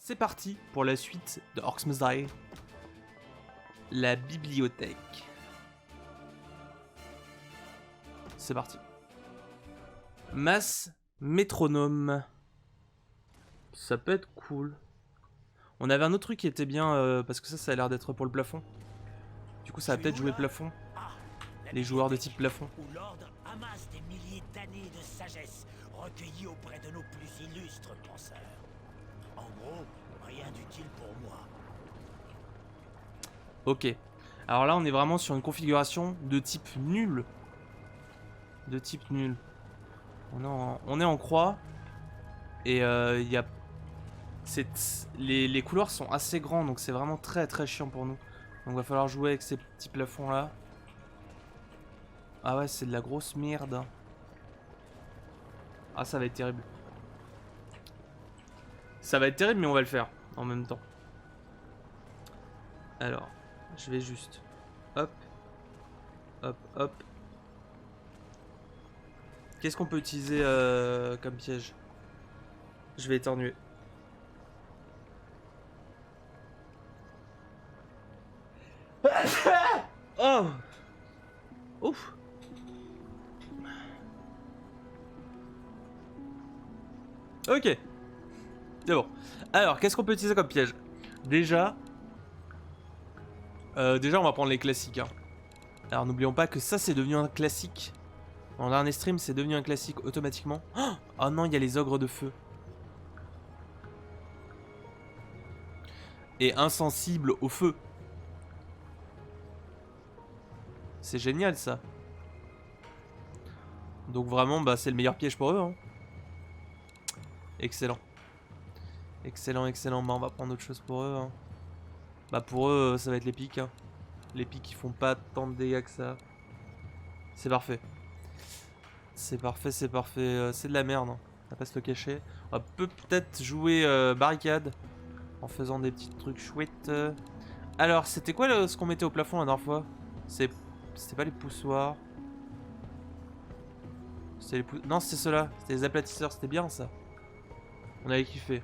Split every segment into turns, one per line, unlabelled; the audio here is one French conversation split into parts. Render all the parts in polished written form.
c'est parti pour la suite de Orcs Must Die. La bibliothèque. C'est parti. Masse métronome. Ça peut être cool. On avait un autre truc qui était bien, parce que ça a l'air d'être pour le plafond. Du coup, ça va peut-être jouer plafond. Les joueurs de type plafond.
Où l'ordre amasse des milliers d'années de sagesse recueillies auprès de nos plus illustres penseurs. En gros, rien d'utile pour moi.
Ok. Alors là, on est vraiment sur une configuration de type nul. De type nul. On est en croix. Et il y a... Les couloirs sont assez grands, donc c'est vraiment très très chiant pour nous. Donc va falloir jouer avec ces petits plafonds là. Ah ouais, c'est de la grosse merde. Ah, ça va être terrible. Ça va être terrible, mais on va le faire en même temps. Alors, je vais juste... Hop. Hop, hop. Qu'est-ce qu'on peut utiliser comme piège? Je vais éternuer. Oh! Ouf! Ok. C'est bon. Alors, qu'est-ce qu'on peut utiliser comme piège? Déjà, on va prendre les classiques. Hein. Alors, n'oublions pas que ça, c'est devenu un classique. Dans le dernier stream, c'est devenu un classique automatiquement. Oh non, il y a les ogres de feu. Et insensible au feu. C'est génial, ça. Donc vraiment, bah, c'est le meilleur piège pour eux. Hein. Excellent. Excellent, excellent. Bah, on va prendre autre chose pour eux. Hein. Bah, pour eux, ça va être les pics. Hein. Les pics, ils font pas tant de dégâts que ça. C'est parfait. C'est parfait, c'est parfait. C'est de la merde. Hein. On va pas se le cacher. On va peut-être jouer barricade. En faisant des petits trucs chouettes. Alors, c'était quoi ce qu'on mettait au plafond la dernière fois? C'était pas les poussoirs. Non, c'était ceux-là. C'était les aplatisseurs. C'était bien, ça. On avait kiffé.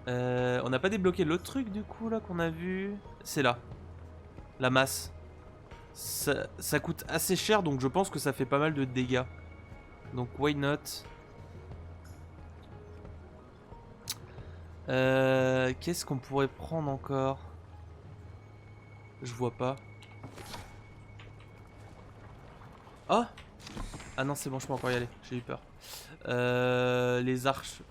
On n'a pas débloqué l'autre truc, du coup, là, qu'on a vu. C'est là. La masse. Ça coûte assez cher, donc je pense que ça fait pas mal de dégâts. Donc, why not? Qu'est-ce qu'on pourrait prendre encore? Je vois pas. Oh! Ah non, c'est bon, je peux encore y aller. J'ai eu peur. Les arches...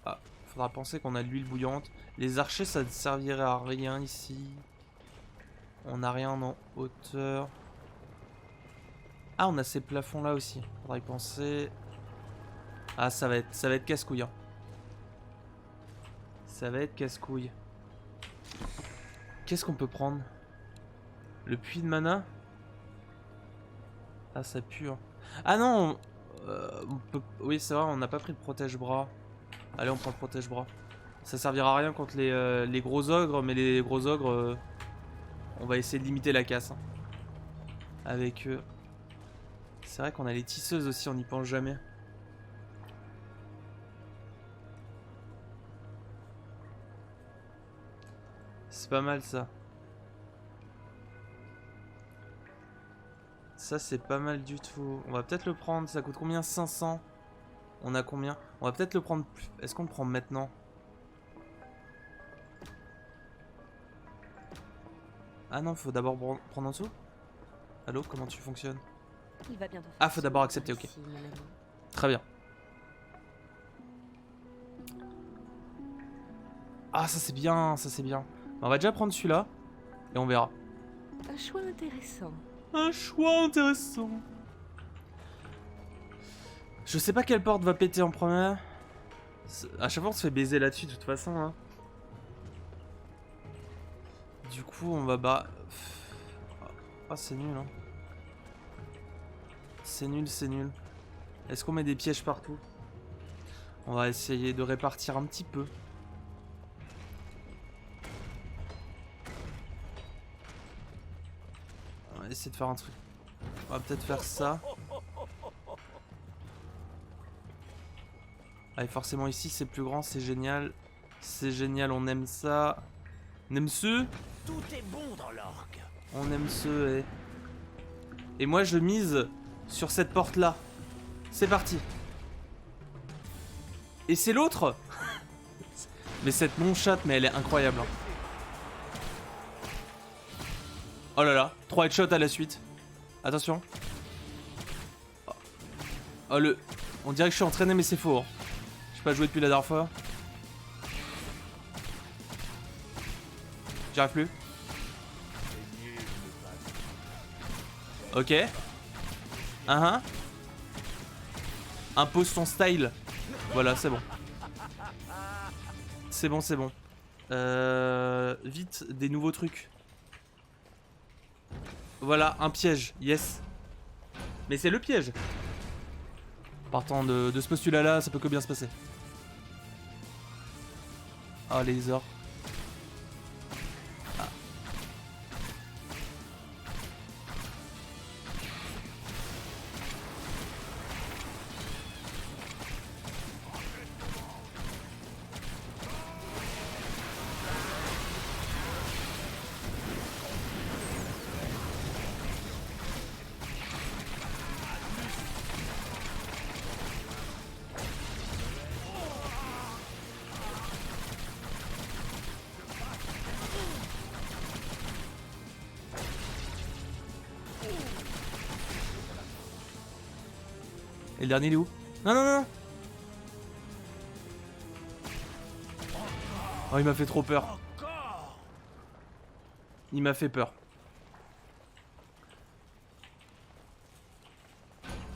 Ah, faudra penser qu'on a de l'huile bouillante. Les archers, ça ne servirait à rien ici. On n'a rien en hauteur. Ah, on a ces plafonds là aussi. Faudra y penser. Ah, ça va être casse-couille. Hein. Ça va être casse-couille. Qu'est-ce qu'on peut prendre? Le puits de mana? Ah, ça pue. Hein. Ah non! On peut... Oui, c'est vrai, on n'a pas pris le protège-bras. Allez, on prend le protège-bras. Ça servira à rien contre les gros ogres, mais les gros ogres, on va essayer de limiter la casse. Hein. Avec eux. C'est vrai qu'on a les tisseuses aussi, on n'y pense jamais. C'est pas mal ça. Ça c'est pas mal du tout. On va peut-être le prendre, ça coûte combien? 500. On a combien? On va peut-être le prendre... Est-ce qu'on le prend maintenant? Ah non, faut d'abord prendre en dessous. Allô, comment tu fonctionnes?
Il va bientôt.
Ah, faut d'abord accepter, ok. Très bien. Ah, ça c'est bien, ça c'est bien. On va déjà prendre celui-là, et on verra.
Un choix intéressant.
Un choix intéressant. Je sais pas quelle porte va péter en première. À chaque fois on se fait baiser là-dessus de toute façon. Hein. Du coup on va... Ah c'est nul hein. C'est nul, c'est nul. Est-ce qu'on met des pièges partout? On va essayer de répartir un petit peu. On va essayer de faire un truc. On va peut-être faire ça. Allez, forcément ici c'est plus grand, c'est génial. C'est génial, on aime ça. On aime ce.
Tout est bon dans l'orgue.
On aime ce. Et moi je mise sur cette porte là. C'est parti. Et c'est l'autre. Mais cette non-chatte, mais elle est incroyable. Hein. Oh là là, 3 headshots à la suite. Attention. Oh le... On dirait que je suis entraîné mais c'est faux. Hein. J'ai pas joué depuis la dernière fois. J'y arrive plus. Ok. Impose ton style. Voilà, c'est bon. C'est bon, c'est bon. Vite, des nouveaux trucs. Voilà, un piège. Yes. Mais c'est le piège. Partant de ce postulat-là, ça peut que bien se passer. Ah, les ors. Ah. Et le dernier, il est où? Non, non, non. Oh, il m'a fait trop peur. Il m'a fait peur.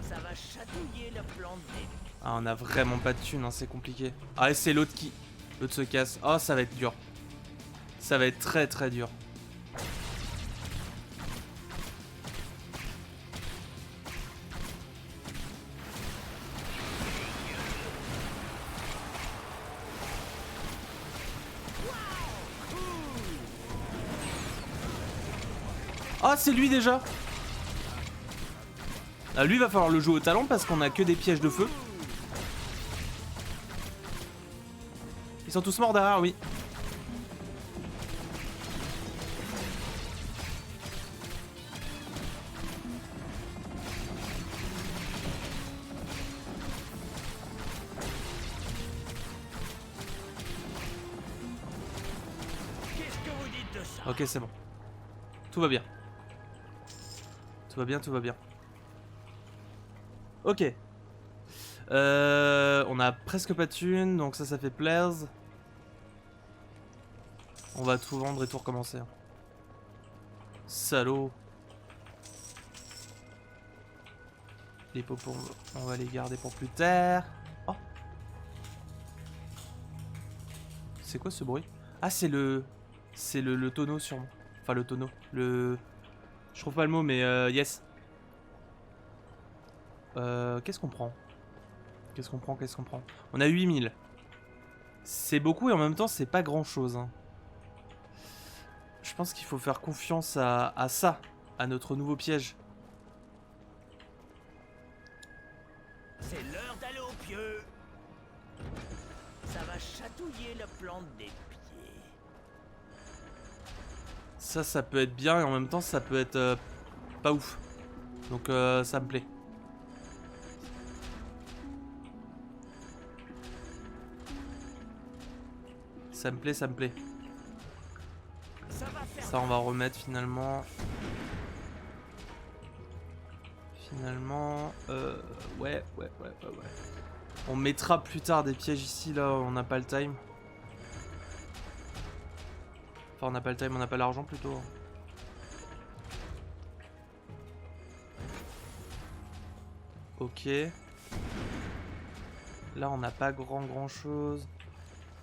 Ça va chatouiller le plan de début.
Ah, on a vraiment pas de thunes, hein, c'est compliqué. Ah, et c'est l'autre qui... L'autre se casse. Oh, ça va être dur. Ça va être très très dur. Ah, c'est lui déjà. Ah, lui va falloir le jouer au talent parce qu'on a que des pièges de feu. Ils sont tous morts derrière, oui.
Qu'est-ce que vous dites de ça?
Ok, c'est bon. Tout va bien. Tout va bien, tout va bien. Ok. On a presque pas de thunes, donc ça fait plaisir. On va tout vendre et tout recommencer. Hein. Salaud. Les popos, on va les garder pour plus tard. Oh. C'est quoi ce bruit? Ah, c'est le... C'est le tonneau sûrement. Enfin, le tonneau. Le... Je trouve pas le mot, mais yes. Qu'est-ce qu'on prend? Qu'est-ce qu'on prend? Qu'est-ce qu'on prend? On a 8000. C'est beaucoup et en même temps, c'est pas grand-chose. Hein. Je pense qu'il faut faire confiance à ça, à notre nouveau piège.
C'est l'heure d'aller au pieu. Ça va chatouiller le plan des pieds.
Ça peut être bien et en même temps, ça peut être pas ouf. Donc ça me plaît. Ça me plaît, ça me plaît. Ça, on va remettre finalement. Finalement, ouais. On mettra plus tard des pièges ici, là, on n'a pas le time. Enfin, on n'a pas le time, on n'a pas l'argent plutôt. Ok. Là, on n'a pas grand chose.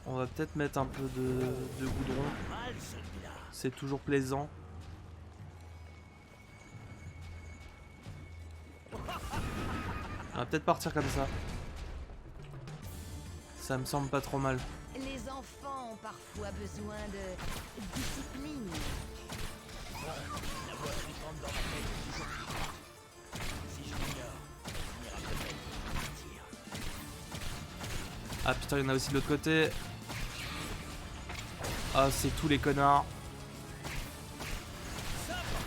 On va peut-être mettre un peu de goudron. C'est toujours plaisant. On va peut-être partir comme ça. Ça me semble pas trop mal.
Les enfants ont parfois besoin de discipline.
La voix flippante dans ma tête est toujours vivante. Si je l'ignore, il ira peut-être partir.
Ah putain, il y en a aussi de l'autre côté. Ah, c'est tous les connards.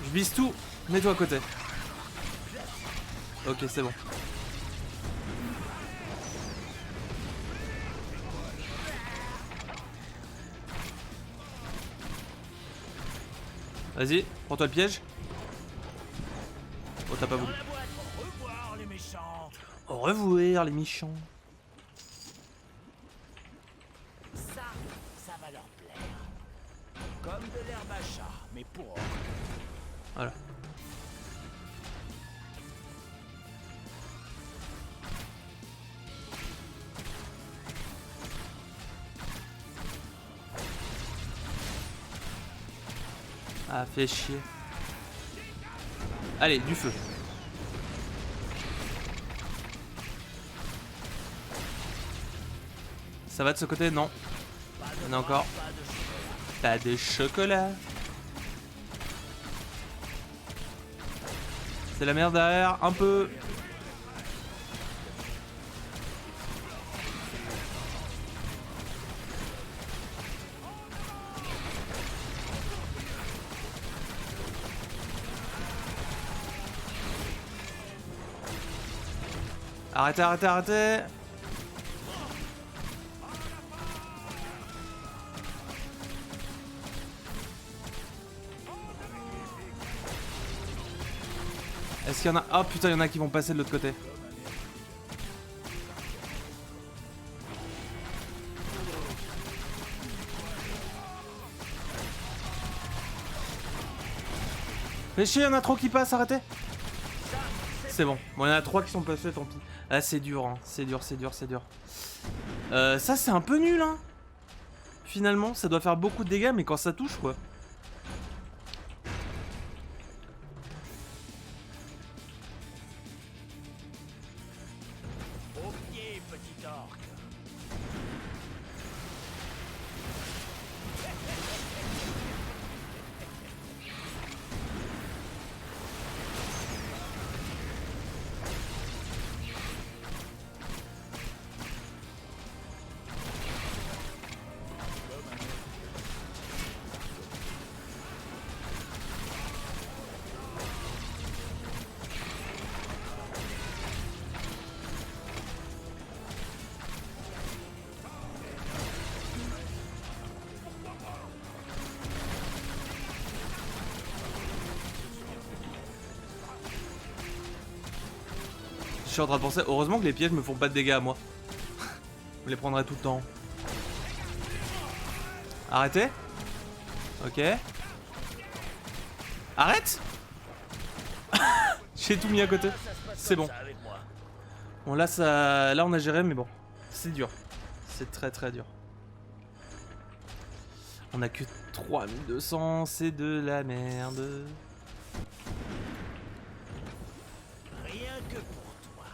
Je vise tout. Mets-toi à côté. Ok, c'est bon. Vas-y, prends-toi le piège. Oh, t'as pas voulu.
Dans la boîte, au revoir les méchants.
Au revoir, les méchants.
Ça va leur plaire. Comme de l'herbe à chat, mais pour eux.
Voilà. Ah, fait chier. Allez, du feu. Ça va de ce côté? Non. Il y en a encore. Pas de chocolat. C'est la merde derrière, un peu. Arrêtez, arrêtez, arrêtez. Est-ce qu'il y en a... Oh putain, il y en a qui vont passer de l'autre côté. Fais chier, il y en a trop qui passent, arrêtez. C'est bon. Bon, il y en a 3 qui sont passés, tant pis. Ah, c'est dur, hein. C'est dur, c'est dur, c'est dur. Ça, c'est un peu nul, hein. Finalement, ça doit faire beaucoup de dégâts, mais quand ça touche, quoi.
Au pied, petit orque.
Je suis en train de penser, heureusement que les pièges me font pas de dégâts à moi. Je les prendrai tout le temps. Arrêtez. Ok. Arrête. J'ai tout mis à côté. C'est bon. Bon là ça, là on a géré, mais bon, c'est dur. C'est très très dur. On a que 3200, c'est de la merde.
Rien que pour toi.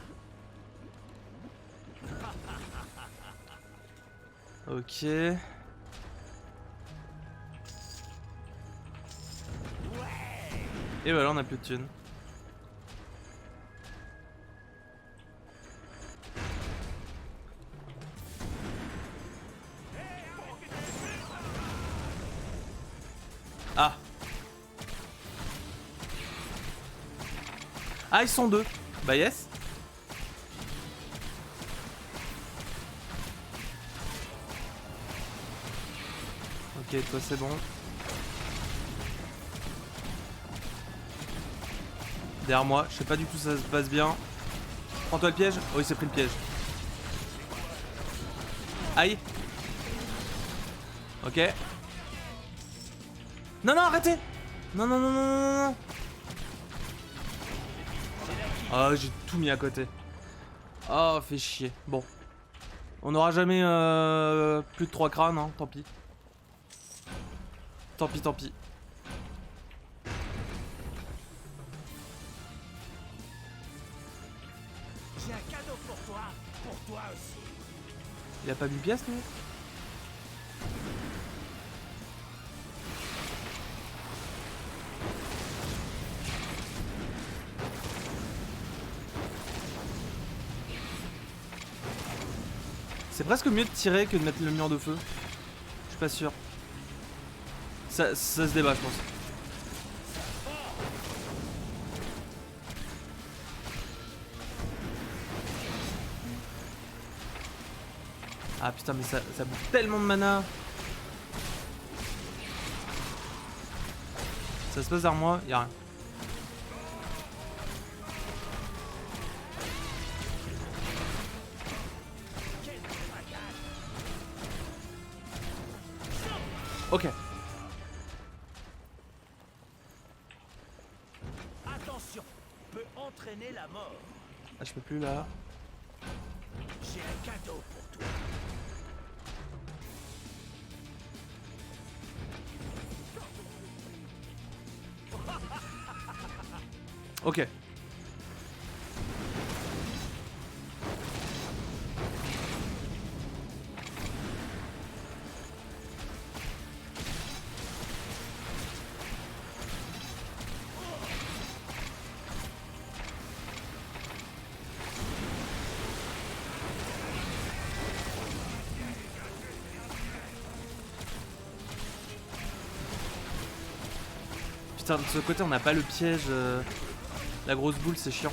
Ok. Et voilà, on a plus de thunes. Ah. Ah, ils sont deux. Bah yes. Ok, toi c'est bon. Derrière moi, je sais pas du tout si ça se passe bien. Prends-toi le piège. Oh, il s'est pris le piège. Aïe. Ok. Non, non, arrêtez. Non, non, non, non, non, non. Oh, j'ai tout mis à côté. Oh, fait chier. Bon. On n'aura jamais plus de 3 crânes, hein, tant pis. Tant pis, tant pis.
J'ai un cadeau pour toi aussi.
Il a pas mis de pièce, lui? C'est presque mieux de tirer que de mettre le mur de feu. Je suis pas sûr. Ça se débat, je pense. Ah putain, mais ça bouffe tellement de mana. Ça se passe derrière moi, y'a rien. Ok.
Attention, peut entraîner la mort.
Ah, je peux plus là.
J'ai un cadeau pour toi.
Ok. Putain, de ce côté on n'a pas le piège. La grosse boule, c'est chiant.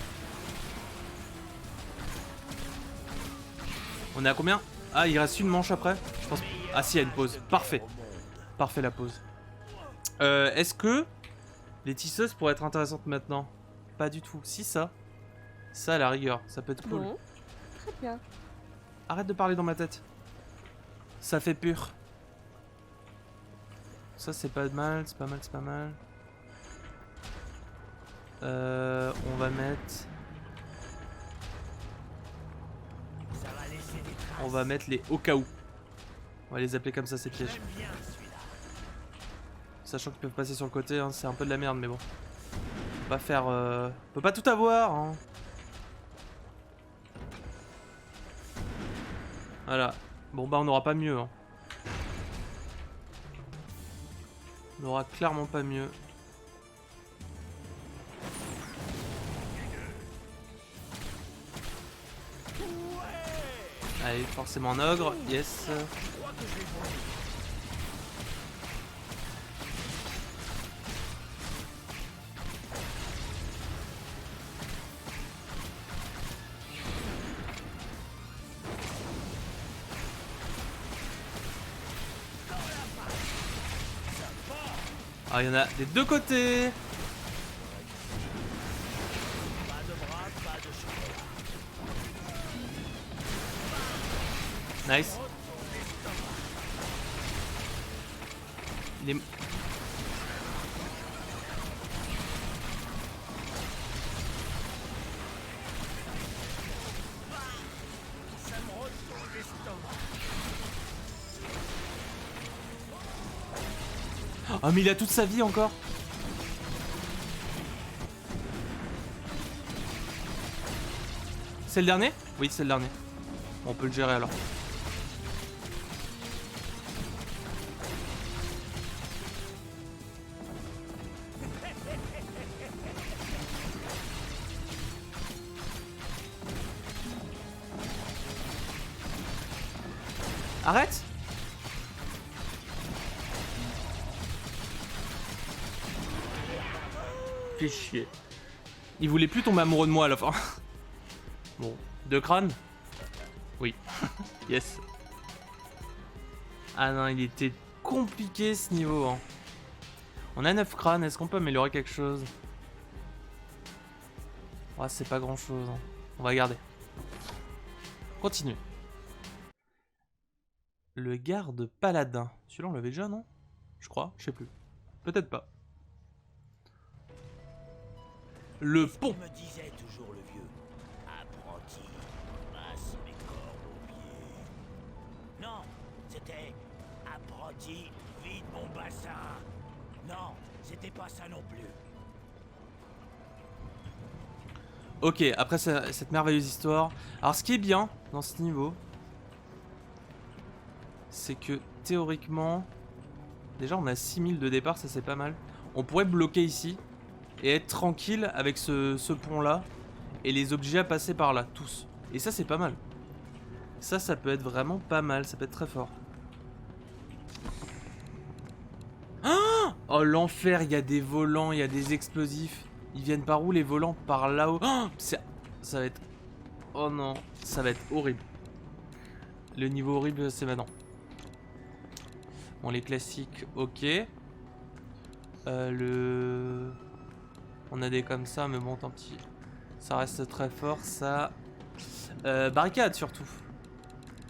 On est à combien? Ah, il reste une manche après. Je pense. Ah si, il y a une pause. Parfait. Parfait la pause. Est-ce que les tisseuses pourraient être intéressantes maintenant? Pas du tout. Si ça. Ça à la rigueur, ça peut être cool.
Bon, très bien.
Arrête de parler dans ma tête. Ça fait pur. Ça c'est pas mal, c'est pas mal, c'est pas mal. On va mettre...
Ça va laisser des traces.
On va mettre les au cas où. On va les appeler comme ça ces pièges.
J'aime bien celui-là.
Sachant qu'ils peuvent passer sur le côté, hein, c'est un peu de la merde mais bon. On va faire... On peut pas tout avoir hein. Voilà. Bon bah on n'aura pas mieux hein. On n'aura clairement pas mieux. Allez, forcément un ogre, yes. Ah, il y en a des deux côtés.
Pas de bras, pas de chocolat.
Nice. Il est...
Ça me retourne l'estomac.
Oh mais il a toute sa vie encore. C'est le dernier? Oui, c'est le dernier. Bon, on peut le gérer alors. Arrête! Fais chier. Il voulait plus tomber amoureux de moi à la fin. Bon, 2 crânes? Oui. Yes. Ah non, il était compliqué ce niveau. Hein. On a 9 crânes, est-ce qu'on peut améliorer quelque chose? Ouais, c'est pas grand chose. Hein. On va garder. Continue. Le garde paladin. Celui-là on l'avait déjà, non? Je crois, je sais plus. Peut-être pas. Le pont.
Me disait toujours le vieux. Apprenti, masse mes corps aux pieds. Non, c'était apprenti, vide mon bassin. Non, c'était pas ça non plus.
Ok, après cette merveilleuse histoire. Alors ce qui est bien dans ce niveau, c'est que théoriquement, déjà on a 6000 de départ, ça c'est pas mal. On pourrait bloquer ici et être tranquille avec ce pont là et les objets à passer par là, tous. Et ça c'est pas mal. Ça peut être vraiment pas mal, ça peut être très fort. Ah, Oh l'enfer, il y a des volants, il y a des explosifs. Ils viennent par où les volants? Par là-haut. Oh, ça va être... Oh non, ça va être horrible. Le niveau horrible, c'est maintenant. Bon, les classiques, ok. On a des comme ça, mais bon, tant pis. Ça reste très fort, ça. Barricade, surtout.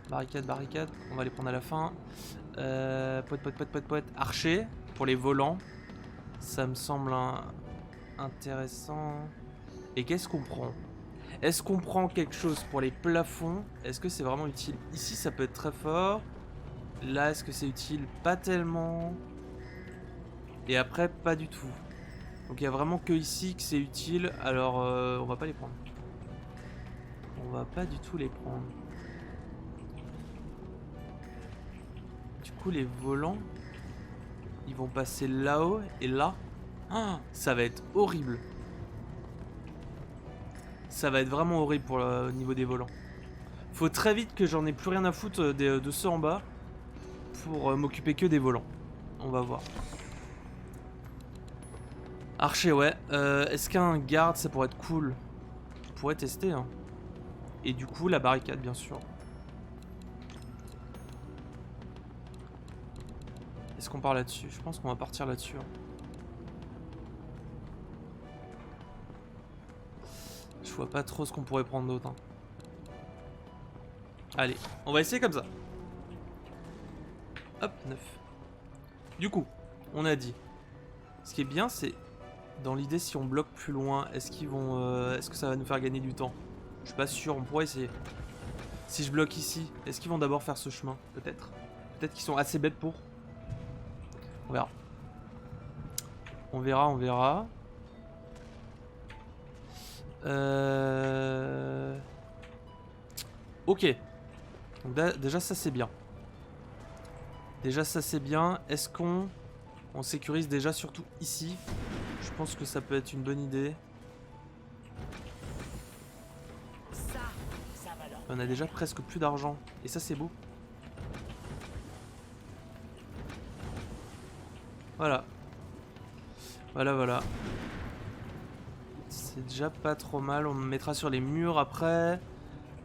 Barricade. On va les prendre à la fin. Poète. Archer, pour les volants. Ça me semble intéressant. Et qu'est-ce qu'on prend? Est-ce qu'on prend quelque chose pour les plafonds? Est-ce que c'est vraiment utile? Ici, ça peut être très fort. Là, est-ce que c'est utile? Pas tellement. Et après, pas du tout. Donc, il y a vraiment que ici que c'est utile. Alors, on va pas les prendre. On va pas du tout les prendre. Du coup, les volants, ils vont passer là-haut et là. Ah, ça va être horrible. Ça va être vraiment horrible pour le niveau des volants. Faut très vite que j'en ai plus rien à foutre de ceux en bas pour m'occuper que des volants. On va voir. Archer, ouais. Est-ce qu'un garde, ça pourrait être cool? On pourrait tester, hein. Et du coup, la barricade, bien sûr. Est-ce qu'on part là-dessus? Je pense qu'on va partir là-dessus. Hein. Je vois pas trop ce qu'on pourrait prendre d'autre. Hein. Allez, on va essayer comme ça. Hop, 9. Du coup, on a dit. Ce qui est bien, c'est... Dans l'idée, si on bloque plus loin, est-ce qu'ils vont... est-ce que ça va nous faire gagner du temps? Je suis pas sûr, on pourrait essayer. Si je bloque ici, est-ce qu'ils vont d'abord faire ce chemin? Peut-être. Peut-être qu'ils sont assez bêtes pour. On verra. On verra. Ok. Donc déjà ça c'est bien. Est-ce qu'on sécurise déjà surtout ici? Je pense que ça peut être une bonne idée. On a déjà presque plus d'argent. Et ça c'est beau. Voilà. C'est déjà pas trop mal. On mettra sur les murs après.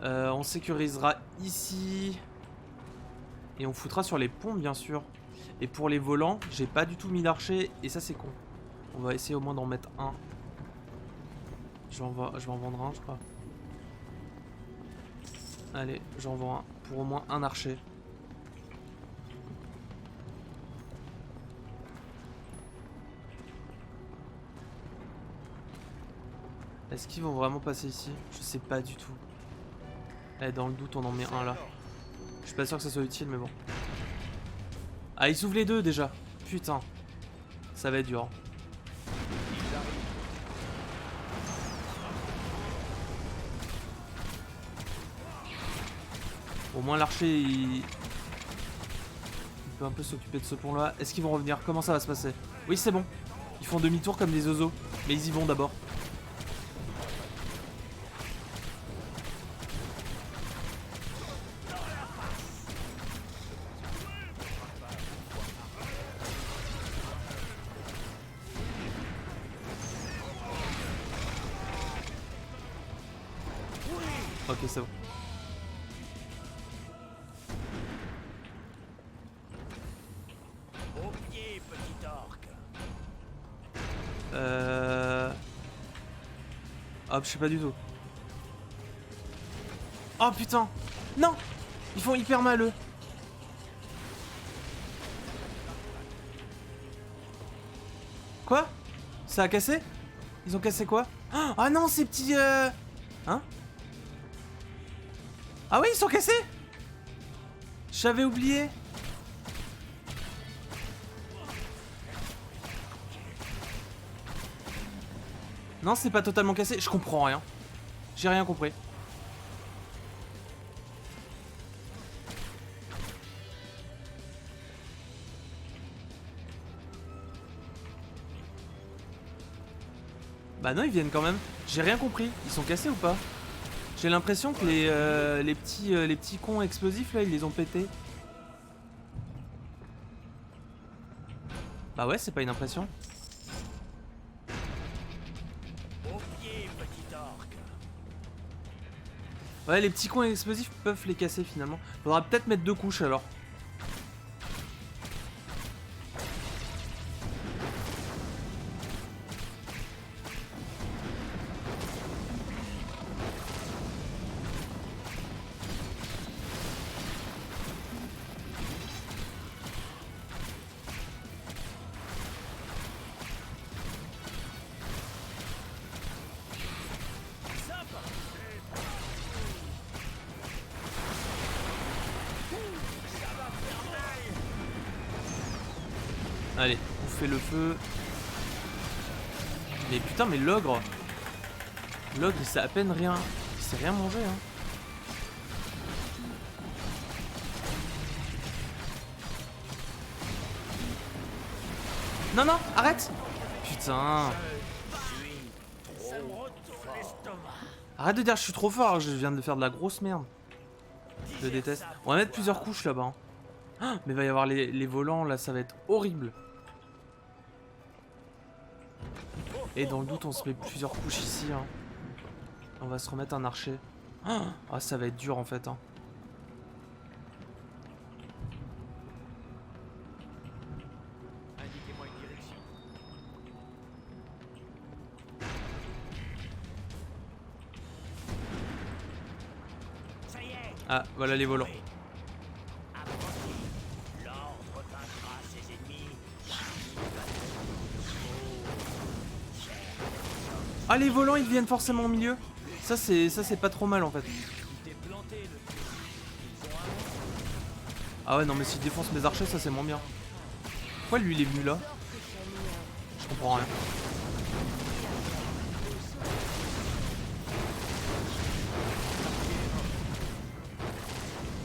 On sécurisera ici. Et on foutra sur les ponts bien sûr. Et pour les volants, j'ai pas du tout mis d'archer. Et ça c'est con. On va essayer au moins d'en mettre un. Je vais en vendre un je crois. Allez, j'en vends un. Pour au moins un archer. Est-ce qu'ils vont vraiment passer ici? Je sais pas du tout. Eh, dans le doute, on en met un là. Je suis pas sûr que ça soit utile, mais bon. Ah, ils s'ouvrent les deux déjà. Putain. Ça va être dur. Au moins l'archer, il peut un peu s'occuper de ce pont là. Est-ce qu'ils vont revenir? Comment ça va se passer? Oui, c'est bon. Ils font demi-tour comme des oiseaux. Mais ils y vont d'abord. Ok, c'est bon.
Au pied, petit orc.
Hop, je sais pas du tout. Oh putain! Non! Ils font hyper mal eux. Quoi? Ça a cassé? Ils ont cassé quoi? Ah non, ces petits... Hein? Ah oui, ils sont cassés? J'avais oublié. Non, c'est pas totalement cassé. Je comprends rien. J'ai rien compris. Bah non, ils viennent quand même. J'ai rien compris. Ils sont cassés ou pas? J'ai l'impression que les petits cons explosifs là, ils les ont pétés. Bah ouais, c'est pas une impression.
Au pied, petit orque.
Ouais, les petits coins explosifs peuvent les casser finalement. Faudra peut-être mettre 2 couches alors. Allez, on fait le feu. Mais putain, mais l'ogre. L'ogre, il sait à peine rien. Il sait rien manger, hein. Non, non, arrête. Putain.
Ça me retourne l'estomac.
Arrête de dire que je suis trop fort, je viens de faire de la grosse merde. Je le déteste. On va mettre plusieurs couches là-bas. Hein. Ah, mais il va y avoir les volants, là, ça va être horrible. Et dans le doute, on se met plusieurs couches ici. Hein. On va se remettre un archer. Ah, ça va être dur en fait. Hein.
Indiquez-moi une direction. Ça y est.
Ah, voilà les volants.
Apprenti, l'ordre vaincra ses ennemis.
Ah, les volants, ils viennent forcément au milieu. Ça, c'est pas trop mal en fait.
T'es planté, le truc. Ils ont un
Ah ouais, non, mais s'il défonce mes archers, ça c'est moins bien. Pourquoi lui, il est venu là? Je comprends rien.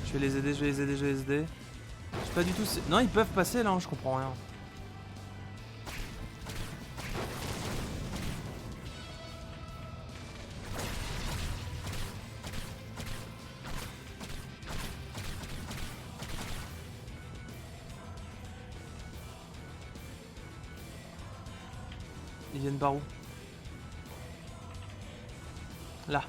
Je vais les aider, je vais les aider, je vais les aider. Je sais pas du tout... Non, ils peuvent passer là, hein, je comprends rien. Ils viennent par où? Là.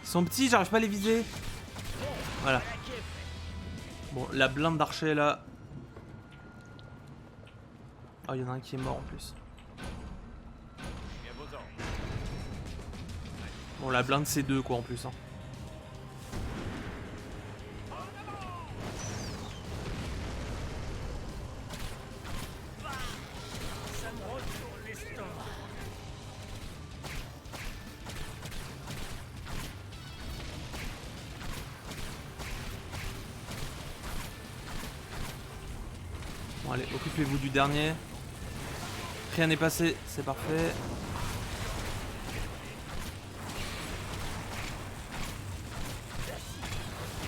Ils sont petits, j'arrive pas à les viser. Voilà. Bon, la blinde d'archer là. Oh, il y en a un qui est mort en plus. Bon, la blinde c'est 2 quoi en plus. Hein.
Ça me retourne l'estomac.
Bon, allez, occupez-vous du dernier. Rien n'est passé, c'est parfait.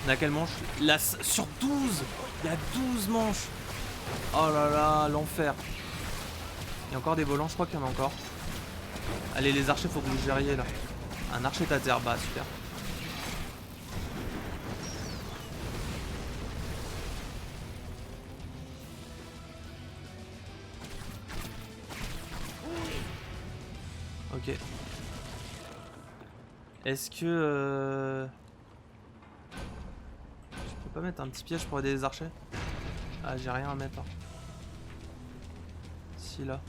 On a quelle manche? Là, sur 12. Il y a 12 manches. Oh là là, l'enfer. Il y a encore des volants, je crois qu'il y en a encore. Allez, les archers, faut que vous gériez là. Un archer à terre, bah super. Ok. Est-ce que... Je peux pas mettre un petit piège pour aider les archers? Ah, j'ai rien à mettre. Hein. Si, là.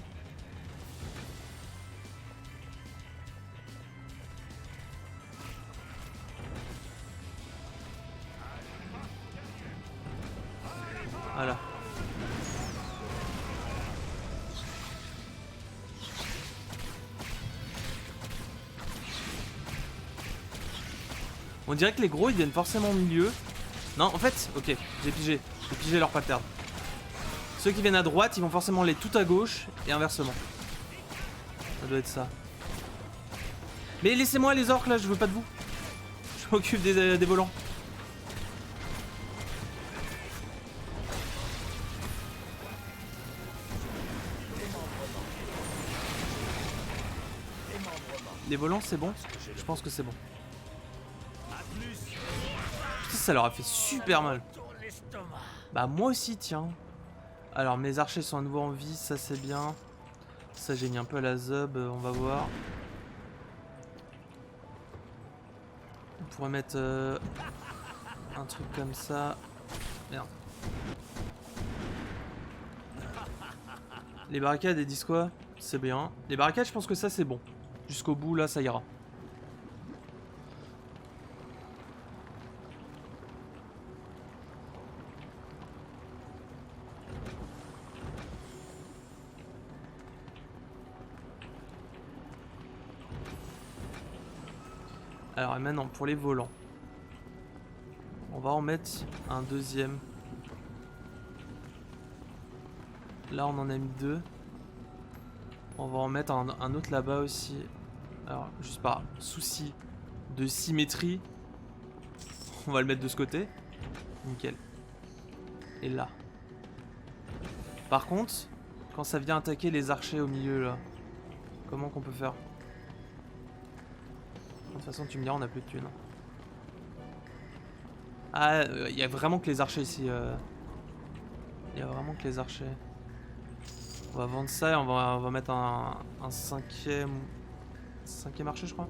Voilà. On dirait que les gros ils viennent forcément au milieu. Non, en fait, ok, j'ai pigé leur pattern. Ceux qui viennent à droite, ils vont forcément aller tout à gauche et inversement. Ça doit être ça. Mais laissez-moi les orques là, je veux pas de vous. Je m'occupe des volants. Les volants, c'est bon? Je pense que c'est bon.
A plus.
Putain, ça leur a fait super mal.
Tourne l'estomac.
Bah moi aussi, tiens. Alors mes archers sont à nouveau en vie, ça c'est bien. Ça j'ai mis un peu à la zob, on va voir. On pourrait mettre un truc comme ça. Merde. Les barricades, elles disent quoi? C'est bien. Les barricades, je pense que ça c'est bon. Jusqu'au bout là, ça ira. Alors maintenant pour les volants, on va en mettre un deuxième. Là on en a mis 2. On va en mettre un autre là-bas aussi. Alors juste par souci de symétrie, on va le mettre de ce côté. Nickel. Et là. Par contre, quand ça vient attaquer les archers au milieu là, comment qu'on peut faire? De toute façon, tu me diras, on a plus de thunes. Ah, il y a vraiment que les archers ici. Il y a vraiment que les archers. On va vendre ça et on va mettre un cinquième archer, je crois.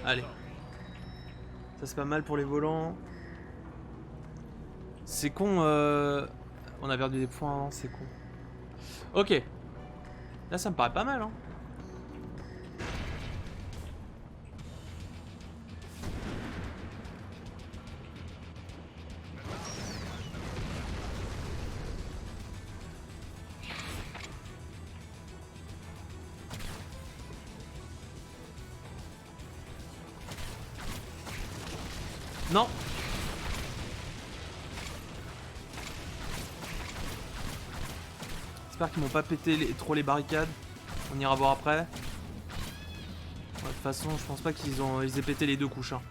Allez. Ça, c'est pas mal pour les volants. C'est con. On a perdu des points, hein, c'est con. Ok. Là, ça me paraît pas mal, hein. Non. J'espère qu'ils m'ont pas pété trop les barricades. On ira voir après. Ouais, de toute façon, je pense pas qu'ils aient pété les 2 couches. Hein.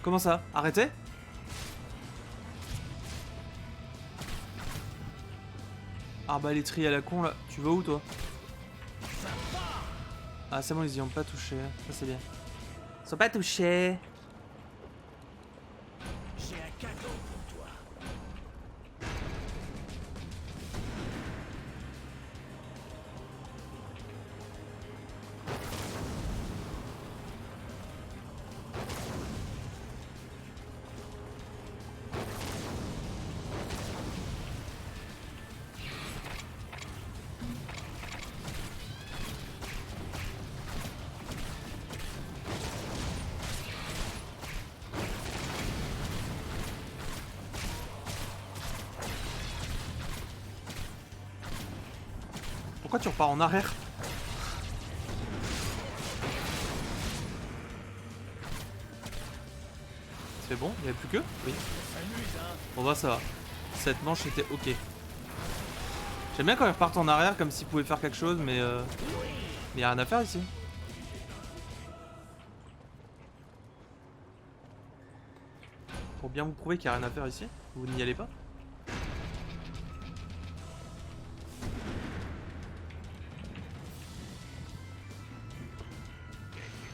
Comment ça? Arrêtez? Arbalétrie à la con là. Tu vas où toi? Ah c'est bon, ils y ont pas touché. Ça c'est bien. Ils sont pas touchés.
J'ai un cadeau pour toi.
Pourquoi tu repars en arrière? C'est bon? Il n'y avait plus que? Oui. Bon bah ça va. Cette manche était ok. J'aime bien quand ils repartent en arrière comme s'ils pouvaient faire quelque chose, mais il n'y a rien à faire ici. Pour bien vous prouver qu'il n'y a rien à faire ici, vous n'y allez pas.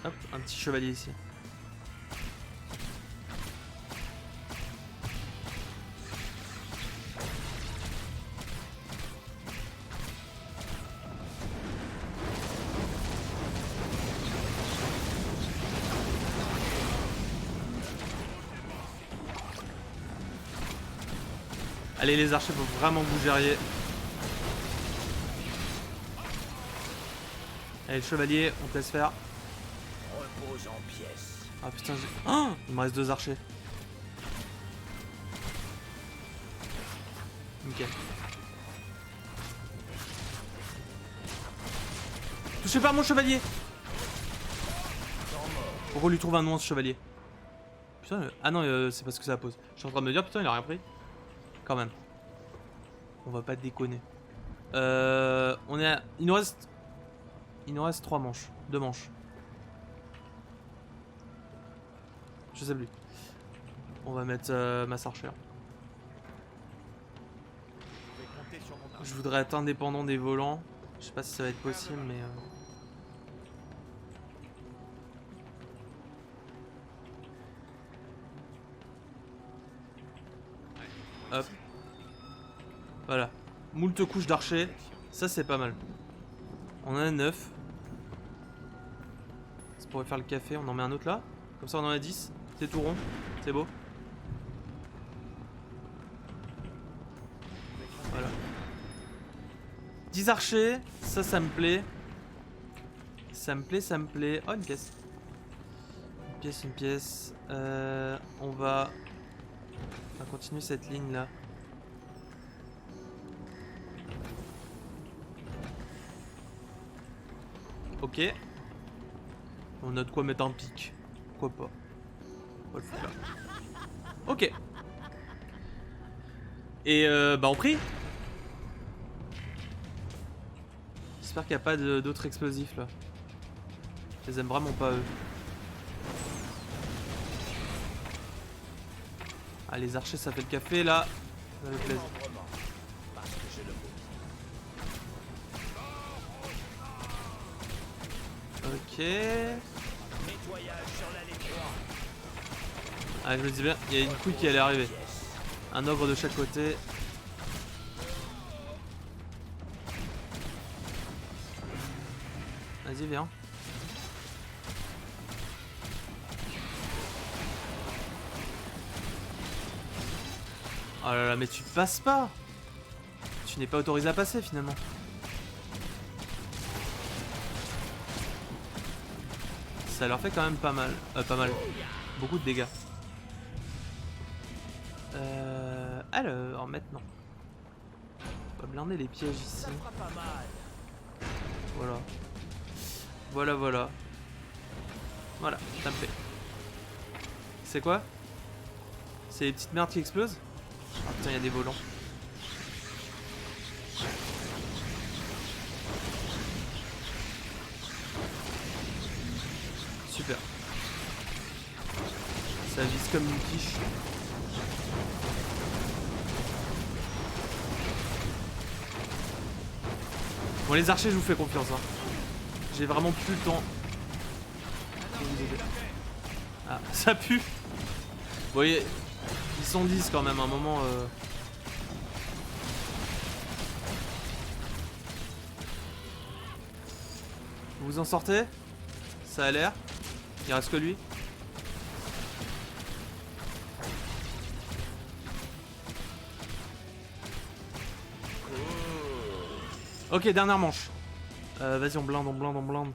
Hop, un petit chevalier ici. Allez les archers, faut vraiment que vous gériez. Allez le chevalier, on te laisse faire.
Repose en pièces.
Ah putain, oh, il me reste 2 archers. Nickel. Touchez pas mon chevalier. Pourquoi on lui trouve un nom ce chevalier? Putain, ah non, c'est parce que ça pose. Je suis en train de me dire, putain, il a rien pris. Quand même. On va pas déconner. On est à... Il nous reste 3 manches. 2 manches. Je sais plus. On va mettre masse archer. Je voudrais être indépendant des volants. Je sais pas si ça va être possible, mais... Voilà. Moult couches d'archers. Ça, c'est pas mal. On en a 9. Ça pourrait faire le café. On en met un autre là. Comme ça, on en a 10. C'est tout rond. C'est beau. Voilà. 10 archers. Ça me plaît. Ça me plaît, ça me plaît. Oh, une pièce. Une pièce, une pièce. On va continuer cette ligne là. Ok. On a de quoi mettre un pic. Pourquoi pas. On va le foutre là. Ok. Et bah on prie. J'espère qu'il n'y a pas d'autres explosifs là. Je les aime vraiment pas eux. Ah les archers ça fait le café là. Ça me plaît. Ok. Ah je me dis bien, il y a une couille qui allait arriver. Un ogre de chaque côté. Vas-y viens. Oh là là mais tu passes pas. Tu n'es pas autorisé à passer finalement. Ça leur fait quand même pas mal. Pas mal. Beaucoup de dégâts. Alors, maintenant. On va blinder les pièges ici. Voilà. Voilà. Voilà, ça me plaît. C'est quoi? C'est les petites merdes qui explosent? Ah putain, il y a des volants. Super. Ça vise comme une quiche. Bon les archers je vous fais confiance hein. J'ai vraiment plus le temps. Ah ça pue. Vous voyez, ils sont 10 quand même à un moment Vous vous en sortez? Ça a l'air. Il reste que lui. Ok, dernière manche. Vas-y, on blinde.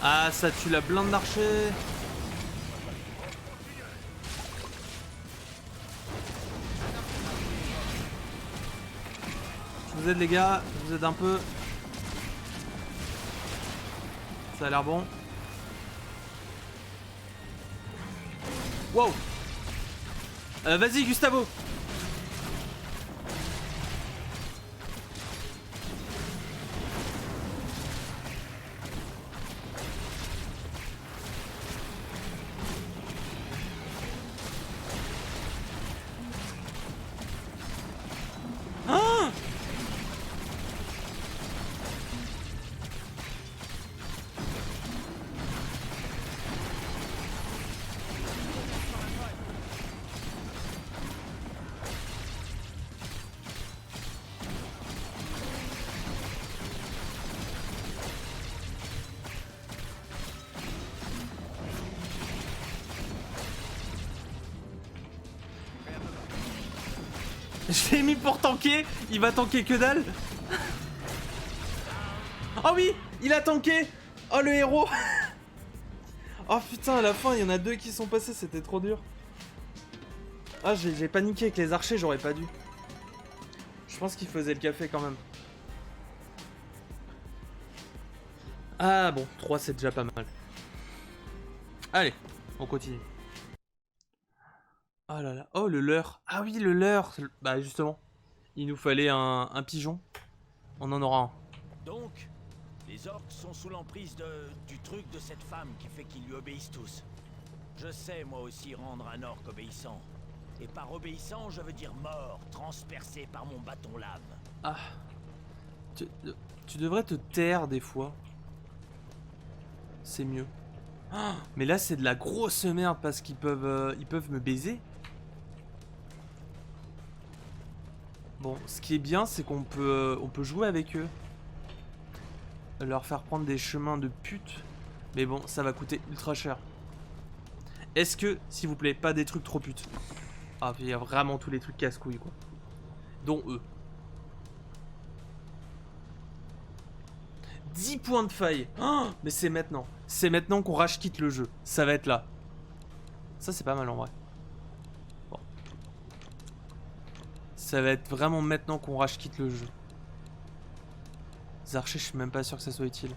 Ah, ça tue la blinde d'archer. Je vous aide les gars, je vous aide un peu. Ça a l'air bon. Wow. Vas-y Gustavo. Je l'ai mis pour tanker, il va tanker que dalle. Oh oui, il a tanké. Oh le héros. Oh putain, à la fin il y en a deux qui sont passés, c'était trop dur. Ah j'ai paniqué avec les archers, j'aurais pas dû. Je pense qu'il faisait le café quand même. Ah bon, 3 c'est déjà pas mal. Allez, on continue. Oh là là. Oh, le leurre. Ah oui, le leurre. Bah, justement. Il nous fallait un pigeon. On en aura un.
Donc, les orques sont sous l'emprise du truc de cette femme qui fait qu'ils lui obéissent tous. Je sais moi aussi rendre un orque obéissant. Et par obéissant, je veux dire mort, transpercé par mon bâton lame.
Ah. Tu devrais te taire des fois. C'est mieux. Ah, mais là, c'est de la grosse merde parce qu'ils peuvent me baiser. Bon, ce qui est bien, c'est qu'on peut jouer avec eux. Leur faire prendre des chemins de pute. Mais bon, ça va coûter ultra cher. Est-ce que, s'il vous plaît, pas des trucs trop putes? Ah, il y a vraiment tous les trucs casse-couilles, quoi. Dont eux. 10 points de faille. Oh, mais c'est maintenant. C'est maintenant qu'on rage quitte le jeu. Ça va être là. Ça, c'est pas mal en vrai. Bon. Ça va être vraiment maintenant qu'on rage quitte le jeu. Les archers, je suis même pas sûr que ça soit utile.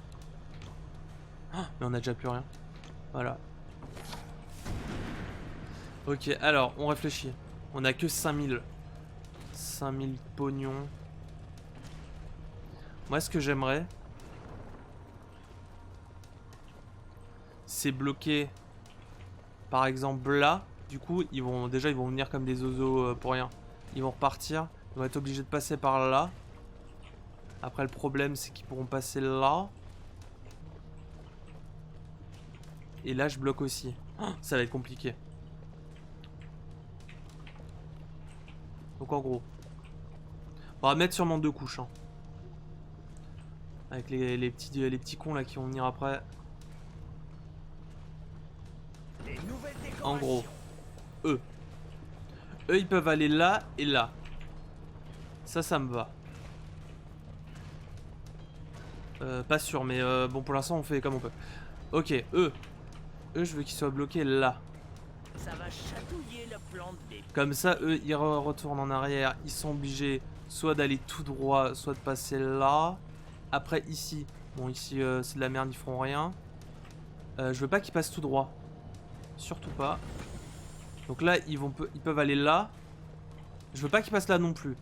Oh, mais on a déjà plus rien. Voilà. Ok, alors, on réfléchit. On a que 5000. 5000 pognons. Moi, ce que j'aimerais, c'est bloquer, par exemple, là. Du coup, ils vont venir comme des oiseaux pour rien. Ils vont repartir. Ils vont être obligés de passer par là. Après, le problème, c'est qu'ils pourront passer là. Et là, je bloque aussi. Oh, ça va être compliqué. Donc, en gros, on va mettre sûrement 2 couches. Hein. Avec les petits cons là qui vont venir après. En gros, eux, ils peuvent aller là et là. Ça me va. Pas sûr, mais bon, pour l'instant, on fait comme on peut. Ok, eux, je veux qu'ils soient bloqués là.
Ça va chatouiller le plan des...
Comme ça, eux, ils retournent en arrière. Ils sont obligés soit d'aller tout droit, soit de passer là. Après, ici, bon, ici, c'est de la merde, ils feront rien. Je veux pas qu'ils passent tout droit. Surtout pas. Donc là, ils peuvent aller là. Je veux pas qu'ils passent là non plus.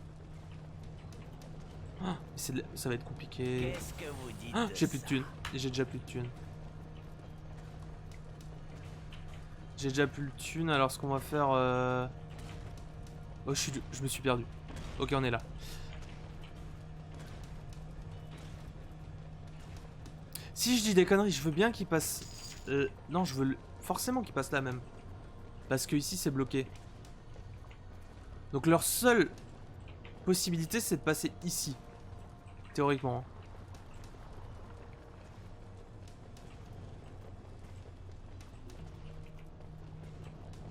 Ah, ça va être compliqué.
Qu'est-ce que vous dites
Ah,
de
j'ai plus de
ça?
thunes. J'ai déjà plus de thunes. J'ai déjà plus de thunes. Alors ce qu'on va faire... Oh, je me suis perdu. Ok, on est là. Si je dis des conneries, je veux bien qu'ils passent... non, je veux forcément qu'ils passent là même. Parce que ici, c'est bloqué. Donc leur seule possibilité, c'est de passer ici. Théoriquement.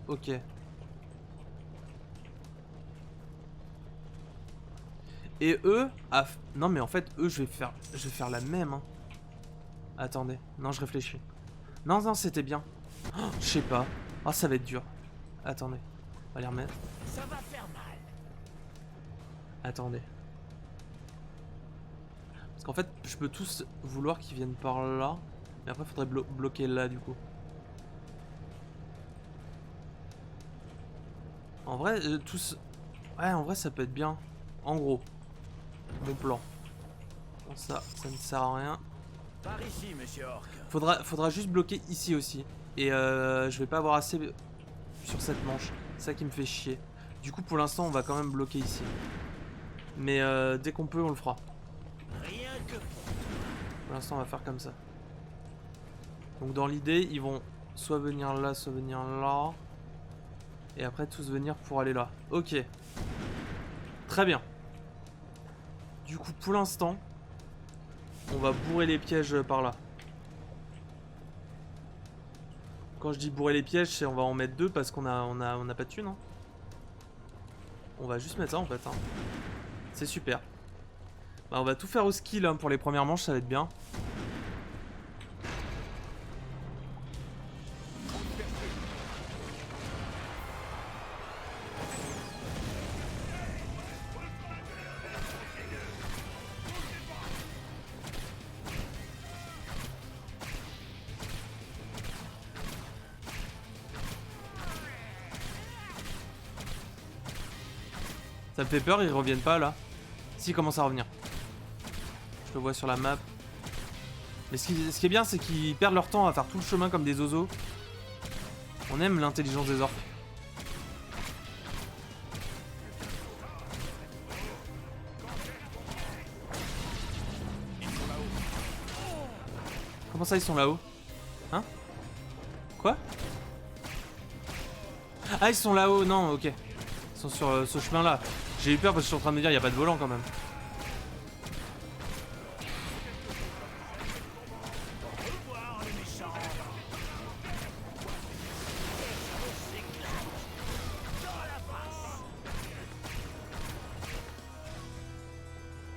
Ok. Et eux... Ah, non mais en fait, eux, je vais faire la même. Hein. Attendez. Non, je réfléchis. Non, c'était bien. Oh, je sais pas. Oh, ça va être dur. Attendez. On va les remettre.
Ça va faire mal.
Attendez. Parce qu'en fait, je peux tous vouloir qu'ils viennent par là. Mais après, il faudrait bloquer là, du coup. En vrai, tous... Ouais, en vrai, ça peut être bien. En gros. Bon plan. Bon, ça ne sert à rien.
Par ici, monsieur Orc.
Faudra juste bloquer ici aussi. Et je vais pas avoir assez sur cette manche. C'est ça qui me fait chier. Du coup, pour l'instant, on va quand même bloquer ici. Mais dès qu'on peut, on le fera.
Rien que
Pour l'instant, on va faire comme ça. Donc dans l'idée, ils vont soit venir là, soit venir là. Et après, tous venir pour aller là. Ok. Très bien. Du coup, pour l'instant, on va bourrer les pièges par là. Quand je dis bourrer les pièges, c'est on va en mettre 2 parce qu'on a pas de thunes. Hein. On va juste mettre ça en fait. Hein. C'est super. Bah, on va tout faire au skill hein, pour les premières manches, ça va être bien. Ça me fait peur, ils reviennent pas là. Si, ils commencent à revenir. Je le vois sur la map. Mais ce qui est bien, c'est qu'ils perdent leur temps à faire tout le chemin comme des oiseaux. On aime l'intelligence des orques. Comment ça, ils sont là-haut? Hein? Quoi? Ah, ils sont là-haut, non, ok. Ils sont sur ce chemin-là. J'ai eu peur parce que je suis en train de me dire, il n'y a pas de volant quand même.